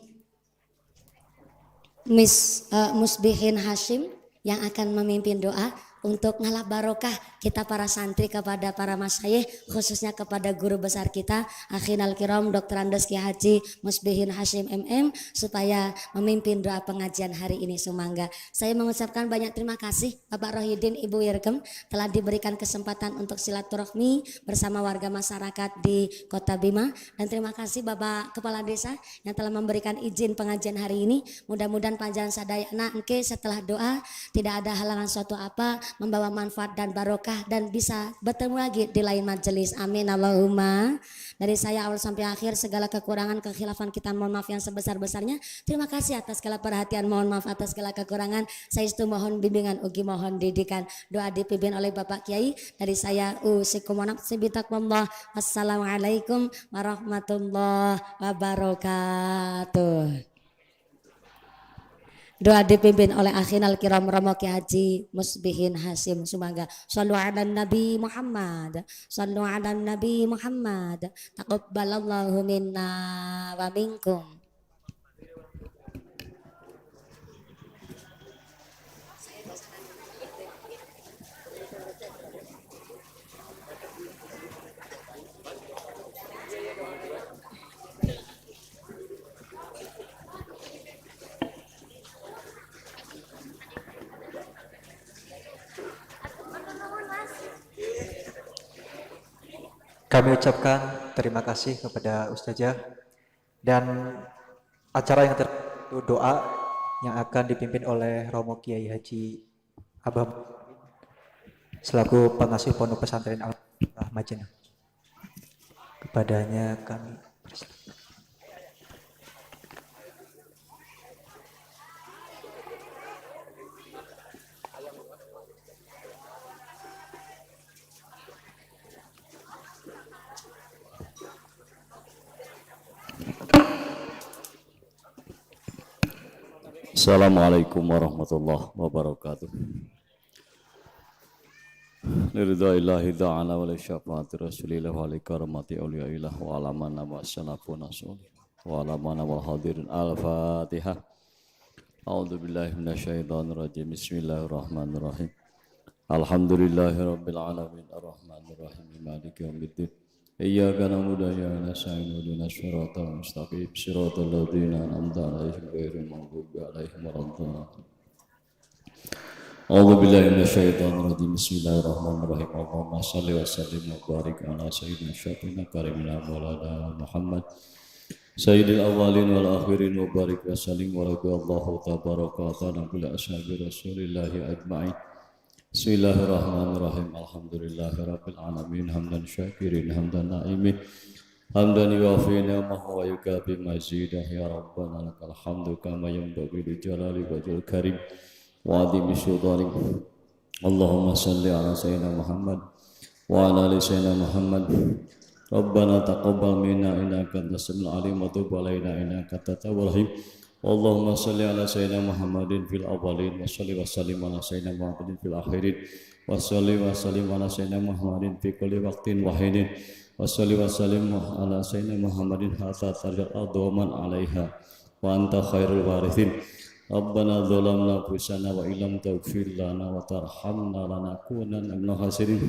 Speaker 1: Musbihin Hashim yang akan memimpin doa untuk ngalap barokah kita para santri kepada para masyayikh khususnya kepada guru besar kita Akhinal Kiram Dr. Andes Kiai Haji Musbihin Hashim MM supaya memimpin doa pengajian hari ini sumangga. Saya mengucapkan banyak terima kasih Bapak Rohidin, Ibu Wirkem telah diberikan kesempatan untuk silaturahmi bersama warga masyarakat di Kota Bima dan terima kasih Bapak Kepala Desa yang telah memberikan izin pengajian hari ini. Mudah-mudahan panjang sadayana engke setelah doa tidak ada halangan suatu apa membawa manfaat dan barokah dan bisa bertemu lagi di lain majelis. Amin Allahumma. Dari saya awal sampai akhir segala kekurangan kekhilafan kita mohon maaf yang sebesar-besarnya. Terima kasih atas segala perhatian, mohon maaf atas segala kekurangan. Saya itu mohon bimbingan ugi mohon didikan. Doa dipimpin oleh Bapak Kiai. Dari saya usikum wa nafsi bitaqwallah. Wassalamualaikum warahmatullahi wabarakatuh. Doa dipimpin oleh Akhinal Kiram Romo Kiai Haji Musbihin Hashim sumangga. Shallu ala Nabi Muhammad. Shallu ala Nabi Muhammad. Taqabbalallahu minna wa minkum.
Speaker 2: Kami ucapkan terima kasih kepada Ustazah dan acara yang doa yang akan dipimpin oleh Romo Kiai Haji Abah selaku pengasuh Pondok Pesantren Al-Fatihah Majenah. Kepadanya kami
Speaker 3: Assalamualaikum warahmatullahi wabarakatuh. Liridha'illahi ta'ala wa li syafaati rasulillah wa li karamati awliyaillah wa alamana wa salafu nasul wa alamana wal hadirin al-fatihah. A'udhu billahi minasyaitanir rajim. Bismillahirrahmanirrahim. Alhamdulillahi rabbil alamin arrahmanir rahim maliki yaumiddin. Iyyaka na'budu wa iyyaka nasta'in ihdinas siratal mustaqim siratal ladzina an'amta 'alaihim ghairil maghdubi 'alaihim waladdallin. A'udzu billahi minasyaitonir rajim. Bismillahirrahmanirrahim. Allahumma shalli wa sallim wa barik 'ala sayyidina syafi'ina karimina maulana Muhammad sayyidil awwalin wal akhirin wa barik wa sallim wa radhiyallahu tabaraka wa ta'ala bil ashabi rasulillahi ajma'in. Bismillahirrahmanirrahim. Alhamdulillahi rabbil alamin hamdan syakirin hamdan na'imin hamdan yuwafi ni'amahu wa yukafi mazidah ya rabbana lakal hamdu kama yanbaghi li jalali wajhil karim wa 'azimi sultanik. Allahumma shalli ala sayyidina Muhammad wa ala ali sayyidina Muhammad. Rabbana taqabbal minna innaka antas samiul alim wa tub alaina innaka antat tawwabur rahim. Allahumma salli ala sayyidina Muhammadin fil awwalin wa salli wa sallim ala sayyidina Muhammadin fil akhirin wa salli wa sallim ala sayyidina Muhammadin fi kulli waqtin wa hinin wa salli wa sallim ala sayyidina Muhammadin hatta tarja'al ardu wa man 'alaiha wa anta khairul warithin. ربنا ظلمنا أنفسنا وإن لم تغفر لنا وترحمنا لنكونن من الخاسرين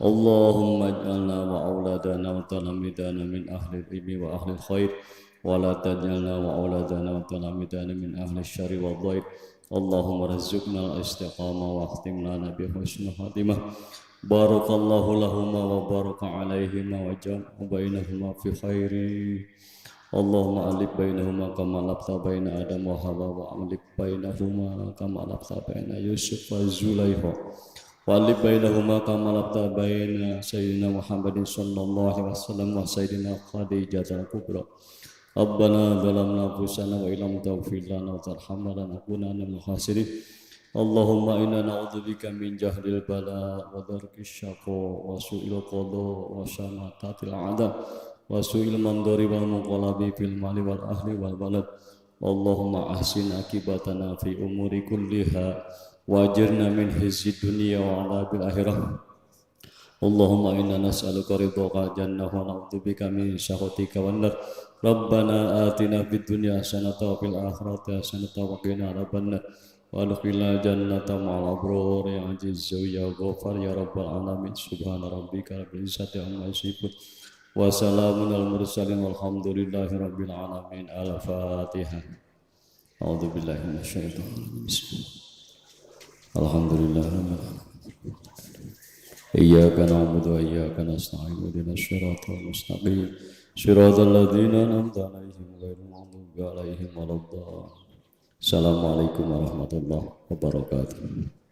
Speaker 3: اللهم اجعلنا وأولادنا وتلاميذنا من أهل العلم وأهل الخير ولا تجعلنا وأولادنا وتلاميذنا من أهل الشر والضير اللهم رزقنا الاستقامة واختم لنا بحسن خاتمة بارك الله لهما وبارك عليهما وجمع بينهما في خير اللهم ألف بينهما كما ألفت بين آدم وحواء وألف بينهما كما ألفت بين يوسف وزليخا وألف بينهما كما ألفت بين سيدنا محمد صلى الله عليه وسلم وسيدنا خديجة الكبرى ربنا ظلمنا أنفسنا وإن لم تغفر لنا وترحمنا لنكونن من الخاسرين اللهم إنا نعوذ بك من جهل البلاء ودرك الشقاء وسوء القضاء وشماتة الأعداء وسوء المنظر والمنقلب في المال والأهل والبلد اللهم أحسن عاقبتنا في أمور كلها وأجرنا من خزي الدنيا وعذاب الآخرة اللهم إنا نسألك رضاك الجنة ونعوذ بك من سخطك والنار ربنا آتنا في الدنيا حسنة وفي الآخرة حسنة وقنا عذاب النار وادخلنا الجنة مع الأبرار يا عزيز يا غفار يا رب العالمين سبحان ربك رب العزة عما يصفون وسلام على المرسلين والحمد لله رب العالمين الفاتحة أعوذ بالله من الشيطان الرجيم الحمد لله رب العالمين إياك نعبد وإياك نستعين اهدنا الصراط المستقيم صراط الذين أنعمت عليهم غير المغضوب عليهم ولا الضالين السلام عليكم warahmatullahi wabarakatuh.